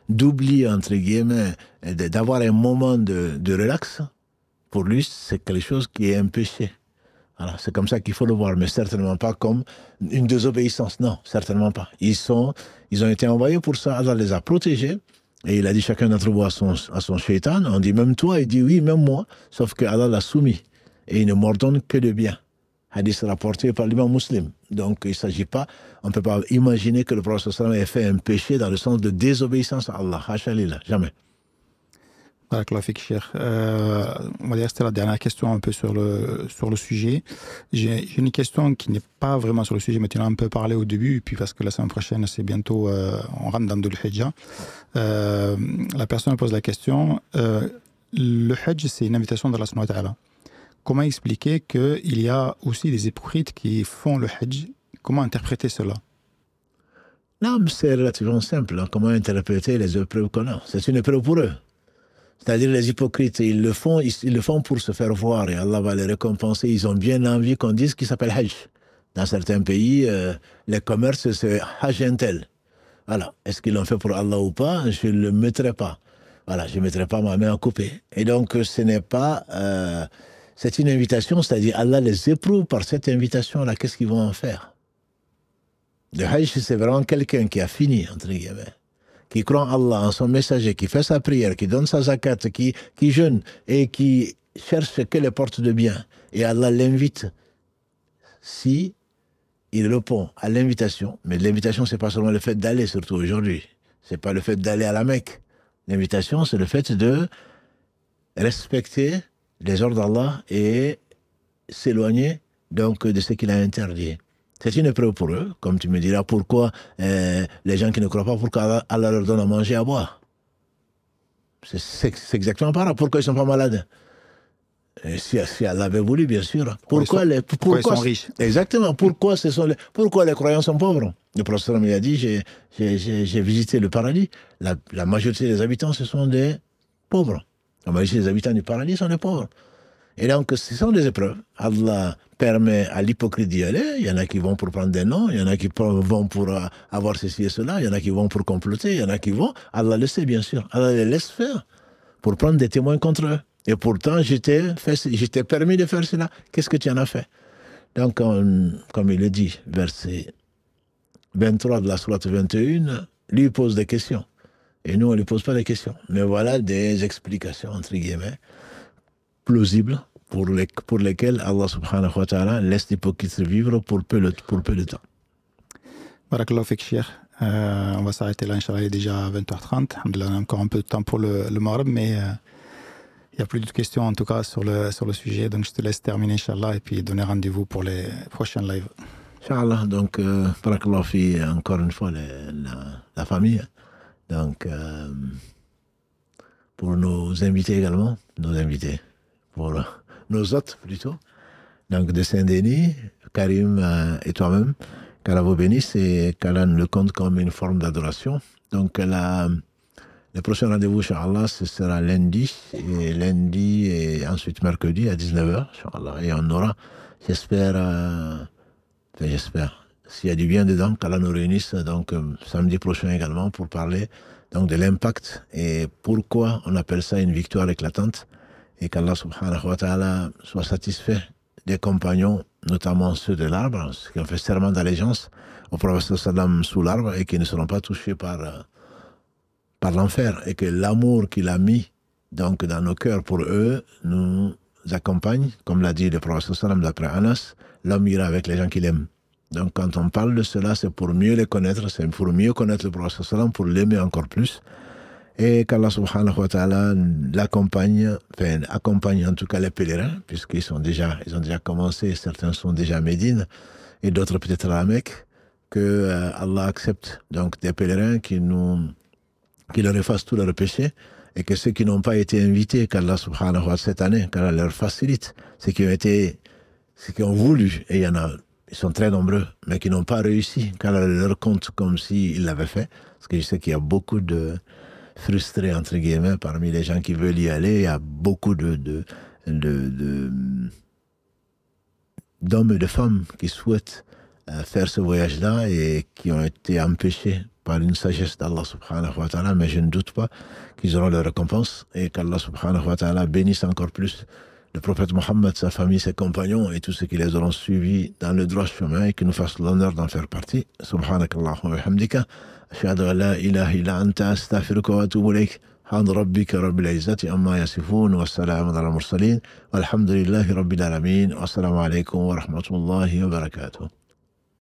d'oublier, entre guillemets, d'avoir un moment de relax, pour lui, c'est quelque chose qui est un péché. Voilà, c'est comme ça qu'il faut le voir, mais certainement pas comme une désobéissance. Non, certainement pas. Ils ont été envoyés pour ça. Allah les a protégés. Et il a dit chacun d'entre vous à son shaitan. On dit même toi, il dit oui, même moi. Sauf que Allah l'a soumis. Et il ne m'ordonne que de bien. Hadith rapporté par l'imam musulman. Donc il ne s'agit pas, on ne peut pas imaginer que le prophète sallallahu alayhi wa sallam ait fait un péché dans le sens de désobéissance à Allah. Hasha lillah, jamais. Barakallahu fik, Cheikh. On va dire que c'était la dernière question un peu sur le sujet. J'ai une question qui n'est pas vraiment sur le sujet, mais tu en as un peu parlé au début, puis parce que la semaine prochaine, c'est bientôt, on rentre dans Dhul Hijjah. La personne pose la question, le Hajj, c'est une invitation d'Allah subhanahu wa ta'ala. Comment expliquer qu'il y a aussi des hypocrites qui font le Hajj? Comment interpréter cela? Non, mais c'est relativement simple. Hein. Comment interpréter les épreuves qu'on a? C'est une épreuve pour eux. C'est-à-dire les hypocrites, ils le font pour se faire voir et Allah va les récompenser. Ils ont bien envie qu'on dise qu'il s'appelle Hajj. Dans certains pays, les commerces, c'est Hajj Intel. Voilà. Est-ce qu'ils l'ont fait pour Allah ou pas? Je ne le mettrai pas. Voilà, je ne mettrai pas ma main à couper. Et donc, ce n'est pas... c'est une invitation, c'est-à-dire Allah les éprouve par cette invitation-là. Qu'est-ce qu'ils vont en faire? Le Hajj, c'est vraiment quelqu'un qui a fini, entre guillemets, qui croit en Allah, en son messager, qui fait sa prière, qui donne sa zakat, qui jeûne et qui cherche que les portes de bien. Et Allah l'invite. Si il répond à l'invitation, mais l'invitation, c'est pas seulement le fait d'aller, surtout aujourd'hui. C'est pas le fait d'aller à la Mecque. L'invitation, c'est le fait de respecter les ordres d'Allah et s'éloigner donc de ce qu'il a interdit. C'est une épreuve pour eux, comme tu me diras, pourquoi les gens qui ne croient pas, pourquoi Allah leur donne à manger et à boire. C'est exactement pareil. Pourquoi ils ne sont pas malades? Et si Allah avait voulu, bien sûr. Pourquoi ils sont riches? Exactement. Pourquoi les croyants sont pauvres? Le prophète il a dit, j'ai visité le paradis. La majorité des habitants, ce sont des pauvres. La majorité des habitants du paradis sont des pauvres. Et donc, ce sont des épreuves. Allah permet à l'hypocrite d'y aller. Il y en a qui vont pour prendre des noms, il y en a qui vont pour avoir ceci et cela, il y en a qui vont pour comploter, il y en a qui vont... Allah le sait, bien sûr. Allah les laisse faire pour prendre des témoins contre eux. Et pourtant, j'étais permis de faire cela. Qu'est-ce que tu en as fait? Donc, comme il le dit, verset 23 de la sourate 21, lui pose des questions. Et nous, on ne lui pose pas des questions. Mais voilà des explications, entre guillemets, plausibles, pour lesquelles Allah subhanahu wa ta'ala laisse l'hypocrite vivre pour peu de temps. Barakallahu fik, Cheikh. On va s'arrêter là, Inch'Allah, il est déjà 20h30. On a encore un peu de temps pour le Maghreb, mais il n'y a plus de questions en tout cas sur le sujet. Donc je te laisse terminer, Inch'Allah, et puis donner rendez-vous pour les prochains lives. Inch'Allah, donc, barakallahu fi, encore une fois, la famille. Donc, pour nos invités également, pour nos hôtes plutôt, donc de Saint-Denis, Karim et toi-même, qu'Allah vous bénisse et qu'Allah nous le compte comme une forme d'adoration. Donc le prochain rendez-vous, Inch'Allah, ce sera lundi et ensuite mercredi à 19h, Inch'Allah. Et on aura, j'espère, s'il y a du bien dedans, qu'Allah nous réunisse donc samedi prochain également pour parler donc de l'impact et pourquoi on appelle ça une victoire éclatante et qu'Allah subhanahu wa ta'ala soit satisfait des compagnons, notamment ceux de l'arbre, ceux qui ont fait serment d'allégeance au prophète sallam sous l'arbre et qui ne seront pas touchés par l'enfer et que l'amour qu'il a mis donc dans nos cœurs pour eux nous accompagne, comme l'a dit le prophète sallam d'après Anas, l'homme ira avec les gens qu'il aime. Donc quand on parle de cela, c'est pour mieux les connaître, c'est pour mieux connaître le prophète sallam, pour l'aimer encore plus. Et qu'Allah subhanahu wa ta'ala l'accompagne, accompagne en tout cas les pèlerins, puisqu'ils ont déjà commencé, certains sont déjà à Médine, et d'autres peut-être à la Mecque, que Allah accepte donc des pèlerins qui leur effacent tous leurs péchés, et que ceux qui n'ont pas été invités, qu'Allah subhanahu wa ta'ala cette année, qu'Allah leur facilite, ceux qui ont voulu, et il y en a, ils sont très nombreux, mais qui n'ont pas réussi, qu'Allah leur compte comme s'ils l'avaient fait, parce que je sais qu'il y a beaucoup de frustrés, entre guillemets, parmi les gens qui veulent y aller. Il y a beaucoup d'hommes et de femmes qui souhaitent faire ce voyage-là et qui ont été empêchés par une sagesse d'Allah subhanahu wa ta'ala, mais je ne doute pas qu'ils auront leur récompense et qu'Allah subhanahu wa ta'ala bénisse encore plus le prophète Mohammed, sa famille, ses compagnons et tous ceux qui les auront suivis dans le droit chemin et qui nous fassent l'honneur d'en faire partie. Subhanakallahumma wa bihamdika, ashhadu an la ilaha illa anta, astaghfiruka wa atubu ilayk. سبحان ربك رب العزة عما يصفون والسلام على المرسلين والحمد لله رب العالمين والسلام عليكم ورحمة الله وبركاته.